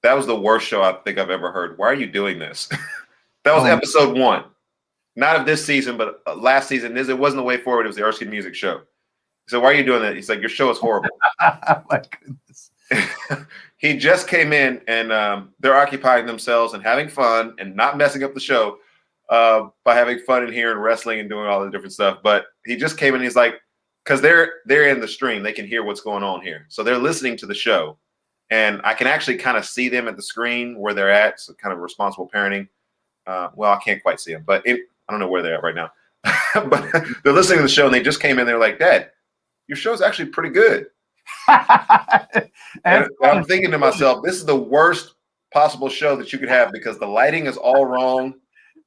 that was the worst show I think I've ever heard. Why are you doing this?" That was episode 1, not of this season, but last season. It wasn't the way forward. It was the Erskin Music Show. So why are you doing that? He's like, "Your show is horrible." My goodness. He just came in, and they're occupying themselves and having fun and not messing up the show by having fun in here and wrestling and doing all the different stuff. But he just came in. He's like, because they're in the stream, they can hear what's going on here, so they're listening to the show, and I can actually kind of see them at the screen where they're at. So kind of responsible parenting. Well, I can't quite see them, but I don't know where they're at right now. But they're listening to the show, and they just came in. They're like, "Dad, your show's actually pretty good." And I'm thinking to myself, this is the worst possible show that you could have because the lighting is all wrong.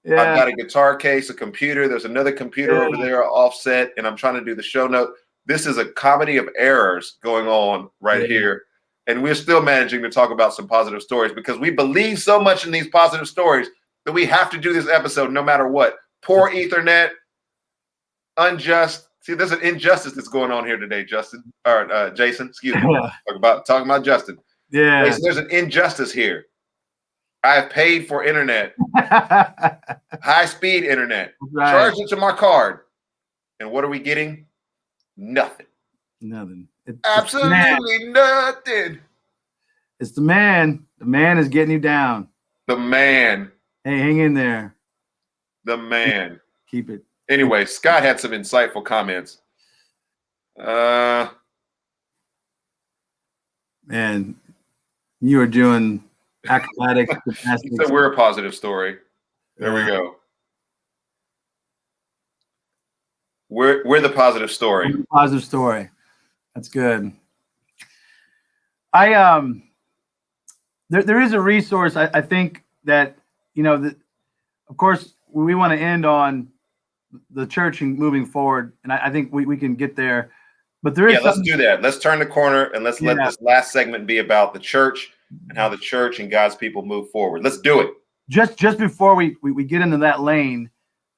Yeah. I've got a guitar case, a computer. There's another computer over there offset, and I'm trying to do the show note. This is a comedy of errors going on right here. And we're still managing to talk about some positive stories because we believe so much in these positive stories that we have to do this episode no matter what. Poor Ethernet, unjust. See, there's an injustice that's going on here today, Justin. Or Jason, excuse me. Talking about Justin. Yeah. Jason, there's an injustice here. I have paid for internet, high-speed internet, charged it to my card. And what are we getting? Nothing. Nothing. Absolutely nothing. It's the man. The man is getting you down. The man. Hey, hang in there. The man. Keep it. Anyway, Scott had some insightful comments. Man, you are doing acrobatic gymnastics. So we're a positive story. There we go. We're the positive story. Positive story. That's good. There is a resource. I think that, that of course we want to end on the church and moving forward, and I think we can get there. But there is let's do that. Let's turn the corner and let's let this last segment be about the church and how the church and God's people move forward. Let's do it. Just before we get into that lane,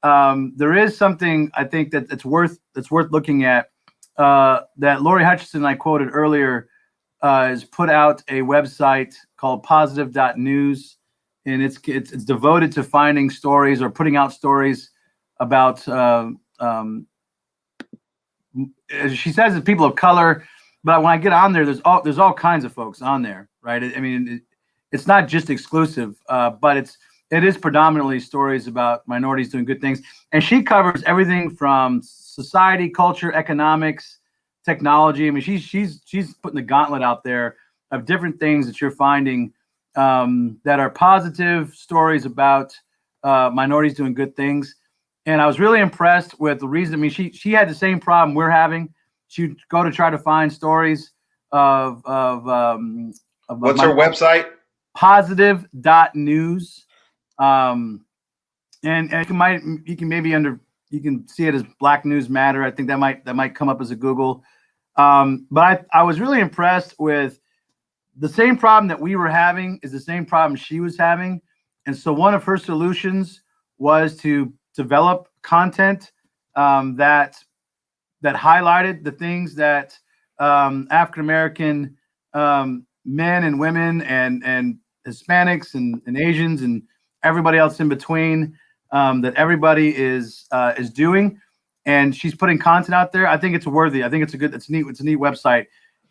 there is something I think that's worth looking at. That Lori Hutchinson I quoted earlier has put out a website called positive.news, and it's devoted to finding stories or putting out stories about she says it's people of color, but when I get on there, there's all kinds of folks on there, right? I mean, it's not just exclusive, but it is predominantly stories about minorities doing good things, and she covers everything from society, culture, economics, technology. I mean, she's putting the gauntlet out there of different things that you're finding that are positive stories about minorities doing good things. And I was really impressed with the reason. I mean, she had the same problem we're having. She'd go to try to find stories of what's her website? Positive.news. And you can see it as Black News Matter. I think that might come up as a Google. But I was really impressed with the same problem that we were having is the same problem she was having. And so one of her solutions was to develop content that highlighted the things that African-American men and women and Hispanics and Asians and everybody else in between that everybody is doing, and she's putting content out there. I think it's worthy. I think it's a neat website.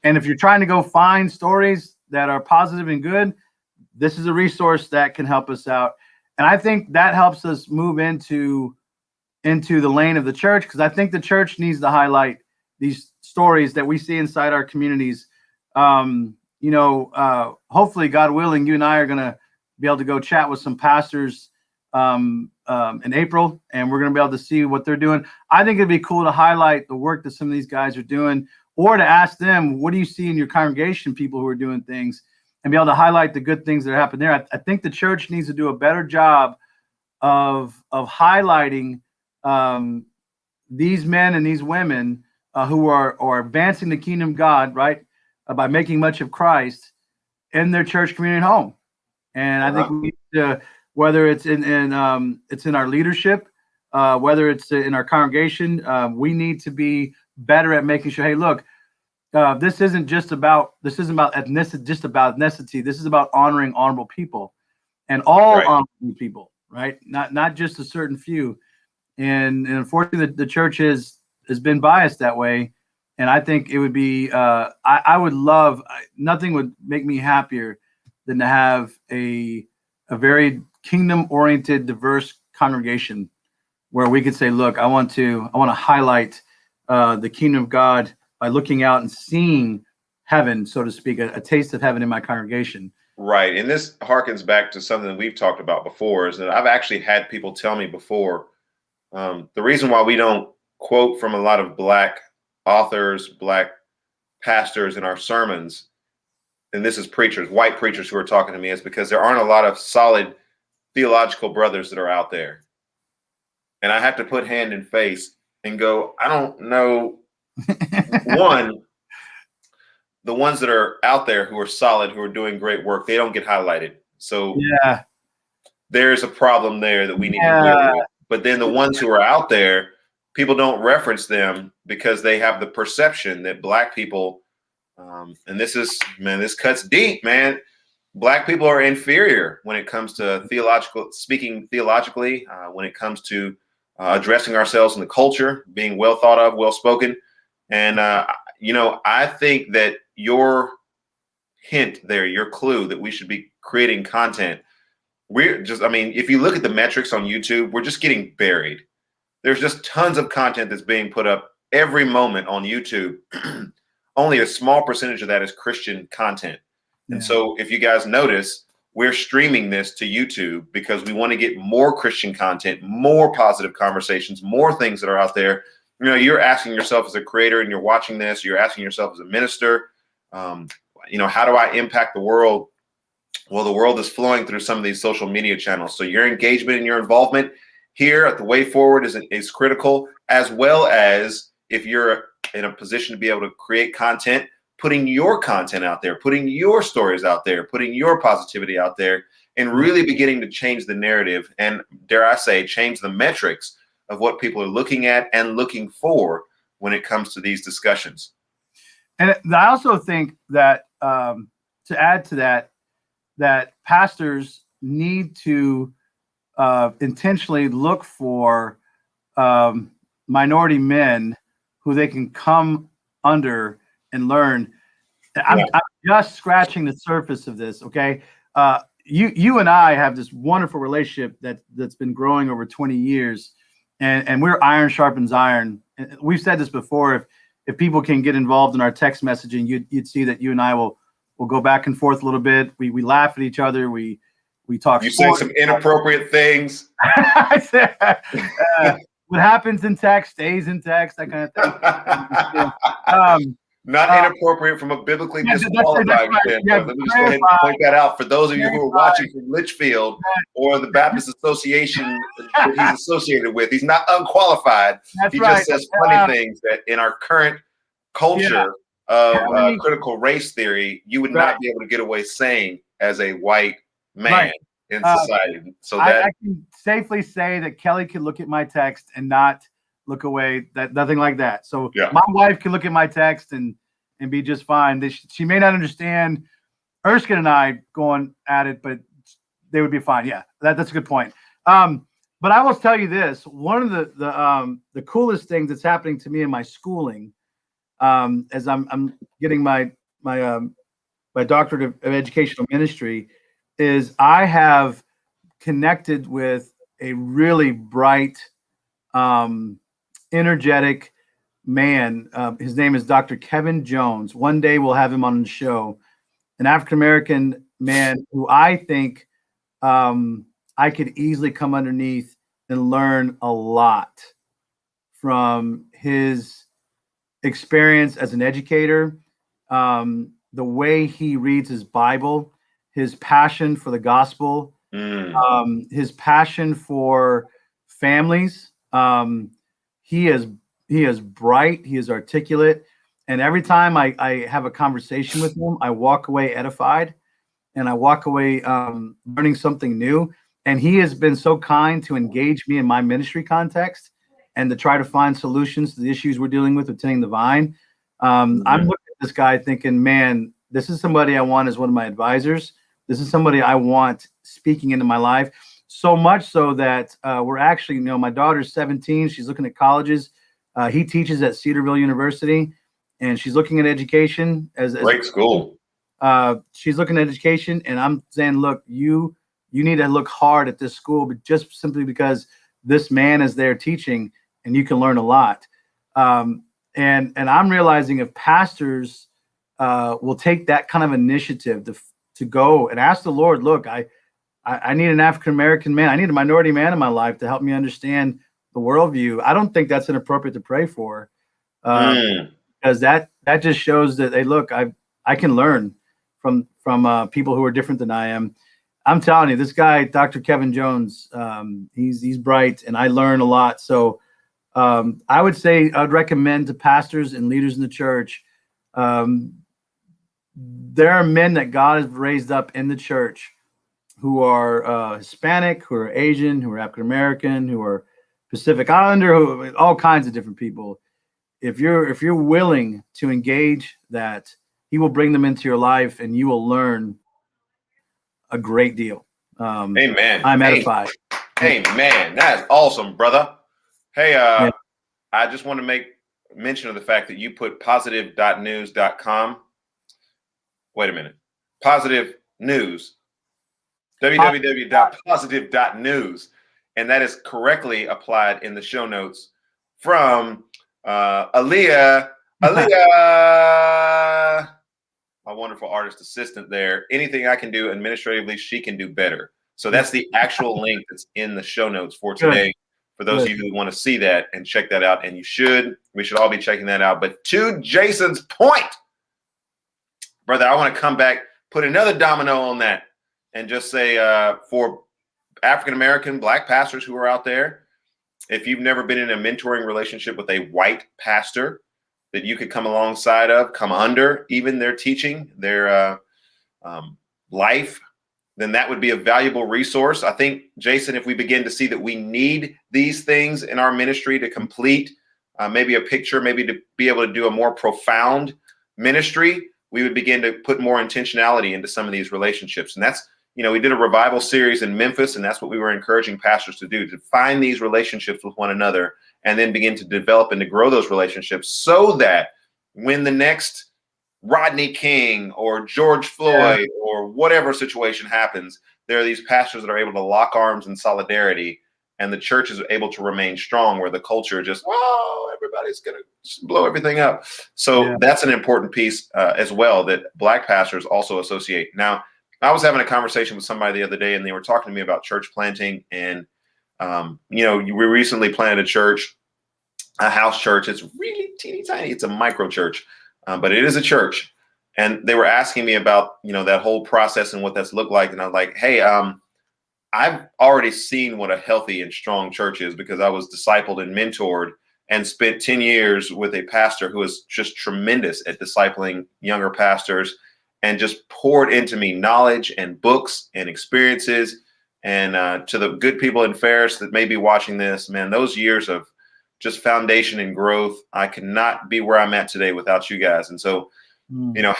And if you're trying to go find stories that are positive and good, this is a resource that can help us out. And I think that helps us move into the lane of the church, because I think the church needs to highlight these stories that we see inside our communities. Hopefully, God willing, you and I are going to be able to go chat with some pastors in April, and we're going to be able to see what they're doing. I think it'd be cool to highlight the work that some of these guys are doing, or to ask them, what do you see in your congregation, people who are doing things, and be able to highlight the good things that are happening there. I think the church needs to do a better job of highlighting these men and these women who are advancing the kingdom of God, right, by making much of Christ in their church community and home. And I think we need to, whether it's in our leadership, whether it's in our congregation, we need to be better at making sure, hey, look, this isn't about ethnicity. This is about honoring honorable people, and all honorable people, right? Not just a certain few. And unfortunately, the church has been biased that way. And I think it would be, I would love, nothing would make me happier than to have a very kingdom-oriented, diverse congregation where we could say, look, I want to highlight the kingdom of God by looking out and seeing heaven, so to speak, a taste of heaven in my congregation. Right. And this harkens back to something that we've talked about before, is that I've actually had people tell me before, the reason why we don't quote from a lot of Black authors, Black pastors in our sermons and this is preachers, white preachers who are talking to me, is because there aren't a lot of solid theological brothers that are out there. And I have to put hand in face and go, I don't know. One, the ones that are out there who are solid, who are doing great work, they don't get highlighted. So yeah, there's a problem there that we need to deal with. But then the ones who are out there, people don't reference them because they have the perception that Black people, and this is, man, this cuts deep, man. Black people are inferior when it comes to speaking theologically, when it comes to addressing ourselves in the culture, being well thought of, well spoken. And, I think that your hint there, your clue that we should be creating content, if you look at the metrics on YouTube, we're just getting buried. There's just tons of content that's being put up every moment on YouTube. Only a small percentage of that is Christian content. And so if you guys notice, we're streaming this to YouTube because we want to get more Christian content, more positive conversations, more things that are out there. You're asking yourself as a creator and you're watching this, you're asking yourself as a minister, how do I impact the world? Well, the world is flowing through some of these social media channels. So your engagement and your involvement here at the Way Forward is critical, as well as if you're in a position to be able to create content, putting your content out there, putting your stories out there, putting your positivity out there, and really beginning to change the narrative and, dare I say, change the metrics of what people are looking at and looking for when it comes to these discussions. And I also think that to add to that, that pastors need to intentionally look for minority men who they can come under and learn. I'm just scratching the surface of this. Okay. You and I have this wonderful relationship that's been growing over 20 years, and we're iron sharpens iron. And we've said this before. If people can get involved in our text messaging, you'd see that you and I will go back and forth a little bit. We laugh at each other. We talk. You say some inappropriate things. I said, what happens in text stays in text. That kind of thing. Not inappropriate from a biblically disqualified standpoint. Let me just go ahead and point that out for those of you who are watching from Litchfield or the Baptist Association that he's associated with. He's not unqualified. He just says funny things that in our current culture of critical race theory, you would not be able to get away saying as a white man in society. So I can safely say that Kelly could look at my text and not look away. That nothing like that. So my wife can look at my text and be just fine. She may not understand Erskin and I going at it, but they would be fine. Yeah, that's a good point. But I will tell you this: one of the coolest things that's happening to me in my schooling, as I'm getting my doctorate of educational ministry, is I have connected with a really bright, energetic man. His name is Dr. Kevin Jones. One day we'll have him on the show. An African-American man who I think I could easily come underneath and learn a lot from his experience as an educator, the way he reads his Bible, his passion for the gospel, his passion for families. He is bright. He is articulate. And every time I have a conversation with him, I walk away edified and I walk away learning something new. And he has been so kind to engage me in my ministry context and to try to find solutions to the issues we're dealing with Tending the Vine. I'm looking at this guy thinking, man, this is somebody I want as one of my advisors. This is somebody I want speaking into my life. So much so that we're actually, my daughter's 17. She's looking at colleges. He teaches at Cedarville University, and she's looking at education as great school. She's looking at education, and I'm saying, look, you need to look hard at this school, but just simply because this man is there teaching, and you can learn a lot. And I'm realizing if pastors will take that kind of initiative to go and ask the Lord, look, I need an African-American man. I need a minority man in my life to help me understand the worldview. I don't think that's inappropriate to pray for, because that just shows that, hey, look, I can learn from people who are different than I am. I'm telling you, this guy, Dr. Kevin Jones, he's bright, and I learn a lot. So I would say I'd recommend to pastors and leaders in the church. There are men that God has raised up in the church who are Hispanic, who are Asian, who are African American, who are Pacific Islander, all kinds of different people. If you're willing to engage that, he will bring them into your life, and you will learn a great deal. Amen. I'm edified. Amen. That is awesome, brother. Hey, Yeah. I just want to make mention of the fact that you put positive.news.com. Wait a minute. Positive News. www.positive.news. And that is correctly applied in the show notes from Aaliyah. Aaliyah, my wonderful artist assistant there. Anything I can do administratively, she can do better. So that's the actual link that's in the show notes for today. For those of you who want to see that and check that out, and we should all be checking that out. But to Jason's point, brother, I want to come back, put another domino on that, and just say for African-American Black pastors who are out there, if you've never been in a mentoring relationship with a white pastor that you could come alongside of, come under even their teaching, their life, then that would be a valuable resource. I think, Jason, if we begin to see that we need these things in our ministry to complete maybe a picture, maybe to be able to do a more profound ministry, we would begin to put more intentionality into some of these relationships. And that's, we did a revival series in Memphis, and that's what we were encouraging pastors to do, to find these relationships with one another and then begin to develop and to grow those relationships so that when the next Rodney King or George Floyd or whatever situation happens, there are these pastors that are able to lock arms in solidarity, and the church is able to remain strong, where the culture just, oh, everybody's going to blow everything up. So that's an important piece as well that Black pastors also associate. Now, I was having a conversation with somebody the other day, and they were talking to me about church planting. And, we recently planted a church, a house church. It's really teeny tiny. It's a micro church, but it is a church. And they were asking me about, that whole process and what that's looked like. And I was like, hey, I've already seen what a healthy and strong church is, because I was discipled and mentored and spent 10 years with a pastor who is just tremendous at discipling younger pastors, and just poured into me knowledge and books and experiences. And to the good people in Ferris that may be watching this, man, those years of just foundation and growth, I could not be where I'm at today without you guys. And so,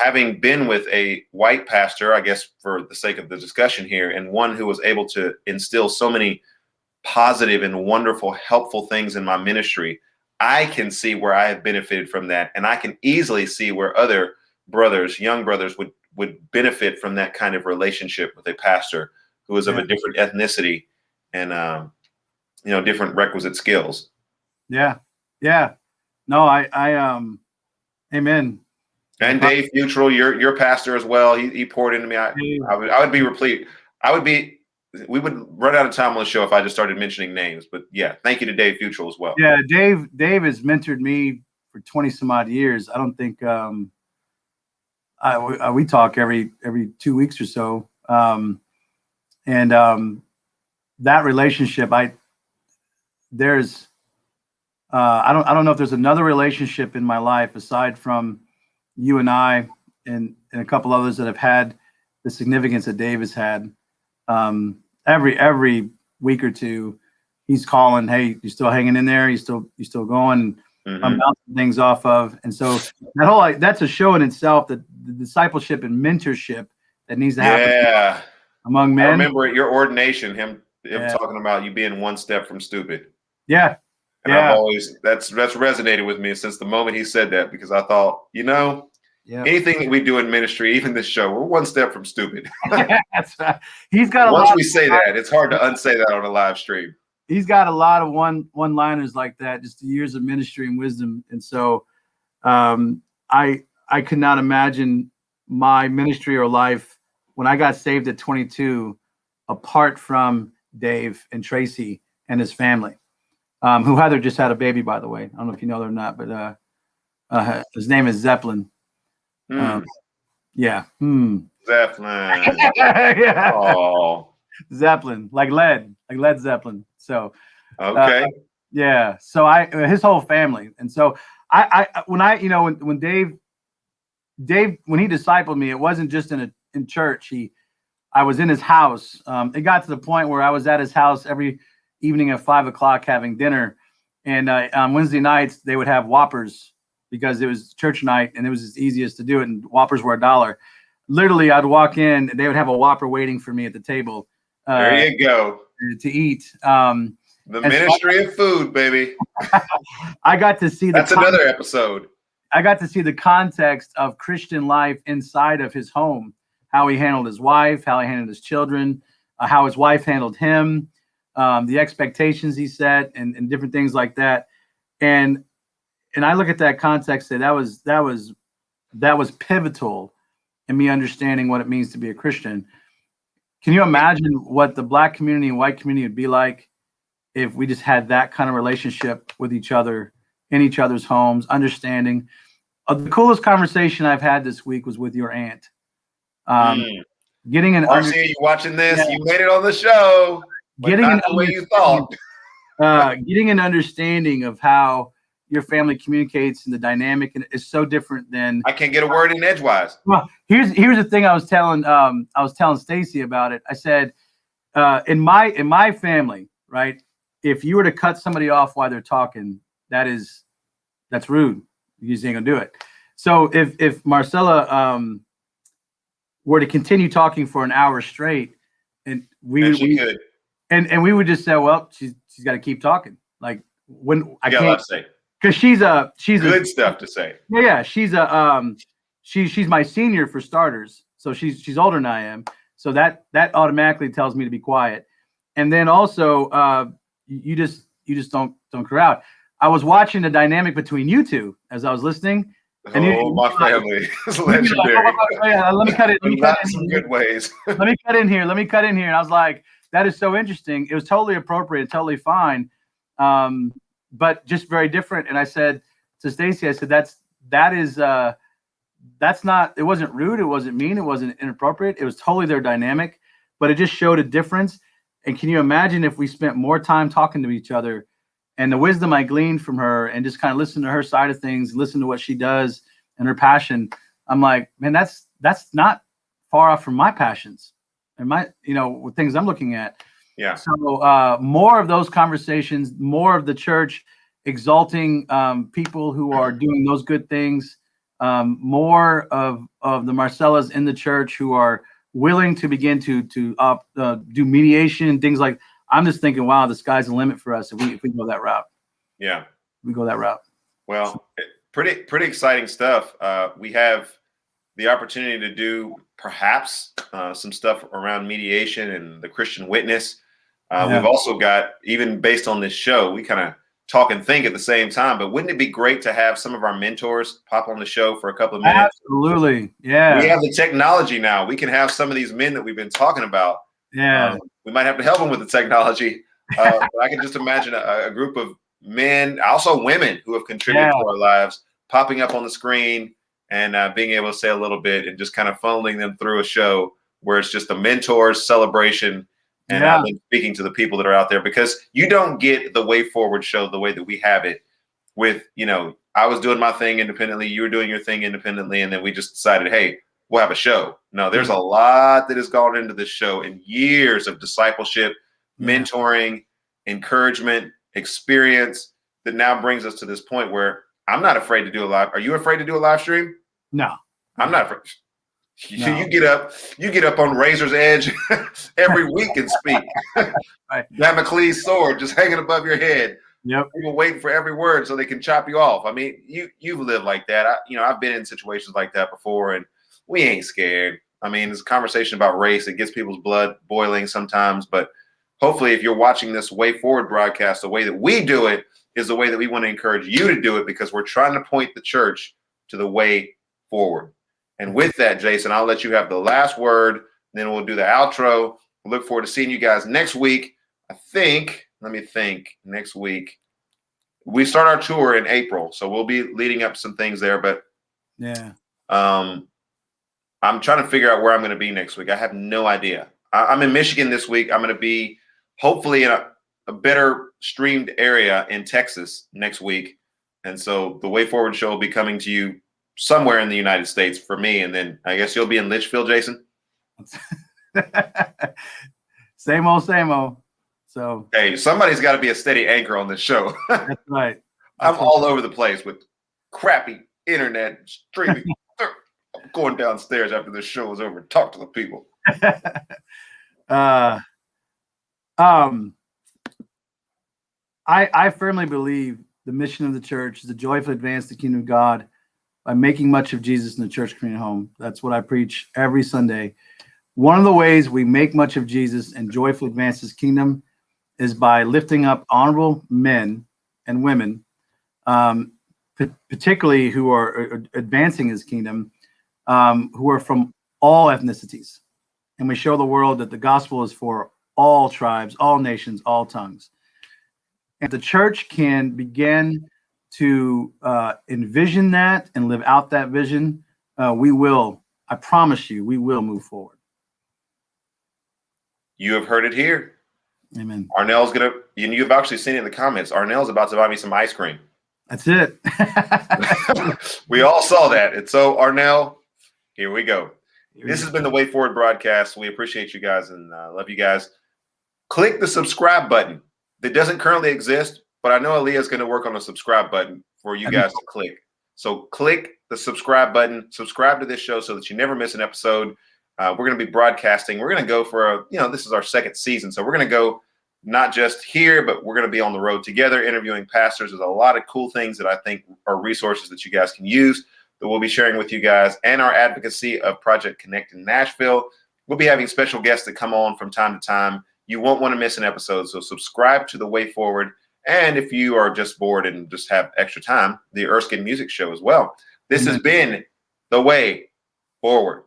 having been with a white pastor, I guess for the sake of the discussion here, and one who was able to instill so many positive and wonderful, helpful things in my ministry, I can see where I have benefited from that. And I can easily see where other brothers, young brothers, would benefit from that kind of relationship with a pastor who is of a different ethnicity and, different requisite skills. Yeah. No, amen. And Dave Futrell, your pastor as well. He poured into me. I would be replete. We would run out of time on the show if I just started mentioning names. But yeah, thank you to Dave Futrell as well. Yeah, Dave has mentored me for 20 some odd years. I don't think we talk every 2 weeks or so. That relationship, I don't know if there's another relationship in my life aside from you and I and a couple others that have had the significance that Dave has had. Every week or two, he's calling, hey, you still hanging in there? You still going? I'm bouncing things off of. And so that's a show in itself, that the discipleship and mentorship that needs to happen among men. I remember at your ordination, him talking about you being one step from stupid. Yeah. And I've always, that's resonated with me since the moment he said that, because I thought, anything that we do in ministry, even this show, we're one step from stupid. That's right. He's got Once we say that, it's hard to unsay that on a live stream. He's got a lot of one-liners like that, just the years of ministry and wisdom. And so I could not imagine my ministry or life when I got saved at 22, apart from Dave and Tracy and his family, who Heather just had a baby, by the way. I don't know if you know that or not, but his name is Zeppelin. Yeah. Zeppelin. Yeah. Oh, Zeppelin, like Led Zeppelin. So, okay. yeah. So his whole family, and so when Dave when he discipled me, it wasn't just in church. I was in his house. It got to the point where I was at his house every evening at 5 o'clock having dinner, and on Wednesday nights they would have Whoppers because it was church night and it was the easiest to do it. And Whoppers were $1. Literally, I'd walk in and they would have a Whopper waiting for me at the table. There you go. To eat. The ministry of food, baby. I got to see that's another episode. I got to see the context of Christian life inside of his home, how he handled his wife, how he handled his children, how his wife handled him, the expectations he set, and different things like that. And I look at that context and that was pivotal in me understanding what it means to be a Christian. Can you imagine what the Black community and white community would be like if we just had that kind of relationship with each other in each other's homes, understanding? The coolest conversation I've had this week was with your aunt. Getting an Marcy, you watching this? Yeah. You made it on the show. Getting not the way you thought. Getting an understanding of how your family communicates and the dynamic and is so different than I can't get a word in edgewise. Well, here's the thing I was telling Stacy about it. I said, in my family, right? If you were to cut somebody off while they're talking, that's rude. You just ain't gonna do it. So if Marcella were to continue talking for an hour straight, and we could, and we would just say, well, she's got to keep talking. Like when I can't say because she's good stuff to say. Yeah, she's she's my senior for starters, so she's older than I am. So that automatically tells me to be quiet. And then also you just don't crowd. I was watching the dynamic between you two as I was listening. And my family is legendary. Let me cut it. Let me cut it in some good ways. Let me cut in here. And I was like, that is so interesting. It was totally appropriate, totally fine, but just very different. And I said to Stacy, I said, that's not. It wasn't rude. It wasn't mean. It wasn't inappropriate. It was totally their dynamic, but it just showed a difference. And can you imagine if we spent more time talking to each other? And the wisdom I gleaned from her and just kind of listen to her side of things, listen to what she does and her passion. I'm like, man, that's not far off from my passions and my, with things I'm looking at. Yeah. So more of those conversations, more of the church exalting people who are doing those good things, more of the Marcellas in the church who are willing to begin to do mediation and things like. I'm just thinking, wow, the sky's the limit for us if we go that route. Yeah, we go that route. Well, pretty exciting stuff. We have the opportunity to do perhaps some stuff around mediation and the Christian witness. We've also got, even based on this show, we kind of talk and think at the same time. But wouldn't it be great to have some of our mentors pop on the show for a couple of minutes? Absolutely, yeah. We have the technology now. We can have some of these men that we've been talking about. Yeah. We might have to help them with the technology. But I can just imagine a group of men, also women, who have contributed to our lives, popping up on the screen and being able to say a little bit and just kind of funneling them through a show where it's just a mentor's celebration and then speaking to the people that are out there. Because you don't get the Way Forward show the way that we have it with, I was doing my thing independently, you were doing your thing independently, and then we just decided, hey, we'll have a show. No, there's a lot that has gone into this show and years of discipleship, mentoring, encouragement, experience that now brings us to this point where I'm not afraid to do a live. Are you afraid to do a live stream? No, I'm not afraid. No. You get up on Razor's Edge every week and speak. Right. Damocles sword just hanging above your head. Yep. People waiting for every word so they can chop you off. I mean, you've lived like that. I've been in situations like that before, and we ain't scared. I mean, it's a conversation about race. It gets people's blood boiling sometimes, but hopefully if you're watching this Way Forward broadcast, the way that we do it is the way that we want to encourage you to do it, because we're trying to point the church to the way forward. And with that, Jason, I'll let you have the last word, then we'll do the outro. I look forward to seeing you guys next week. Let me think, next week. We start our tour in April, so we'll be leading up some things there, but I'm trying to figure out where I'm going to be next week. I have no idea. I'm in Michigan this week. I'm going to be hopefully in a better streamed area in Texas next week. And so the Way Forward show will be coming to you somewhere in the United States for me. And then I guess you'll be in Litchfield, Jason. Same old, same old. So hey, somebody's got to be a steady anchor on this show. That's right. I'm all over the place with crappy internet streaming. I'm going downstairs after this show is over and talk to the people. I firmly believe the mission of the church is to joyfully advance the kingdom of God by making much of Jesus in the church community home. That's what I preach every Sunday. One of the ways we make much of Jesus and joyfully advance his kingdom is by lifting up honorable men and women, particularly who are advancing his kingdom, who are from all ethnicities. And we show the world that the gospel is for all tribes, all nations, all tongues. And the church can begin to envision that and live out that vision. We will, I promise you, we will move forward. You have heard it here. Amen. Arnell's going to, and you've actually seen it in the comments, Arnell's about to buy me some ice cream. That's it. We all saw that. And so, Arnell, here we go. This has been the Way Forward broadcast. We appreciate you guys and love you guys. Click the subscribe button. That doesn't currently exist, but I know Aaliyah's going to work on a subscribe button for you guys to click. So click the subscribe button, subscribe to this show so that you never miss an episode. We're going to be broadcasting. We're going to go for this is our second season. So we're going to go not just here, but we're going to be on the road together interviewing pastors. There's a lot of cool things that I think are resources that you guys can use that we'll be sharing with you guys, and our advocacy of Project Connect in Nashville. We'll be having special guests that come on from time to time. You won't want to miss an episode. So subscribe to The Way Forward. And if you are just bored and just have extra time, the Erskin Music Show as well. This has been The Way Forward.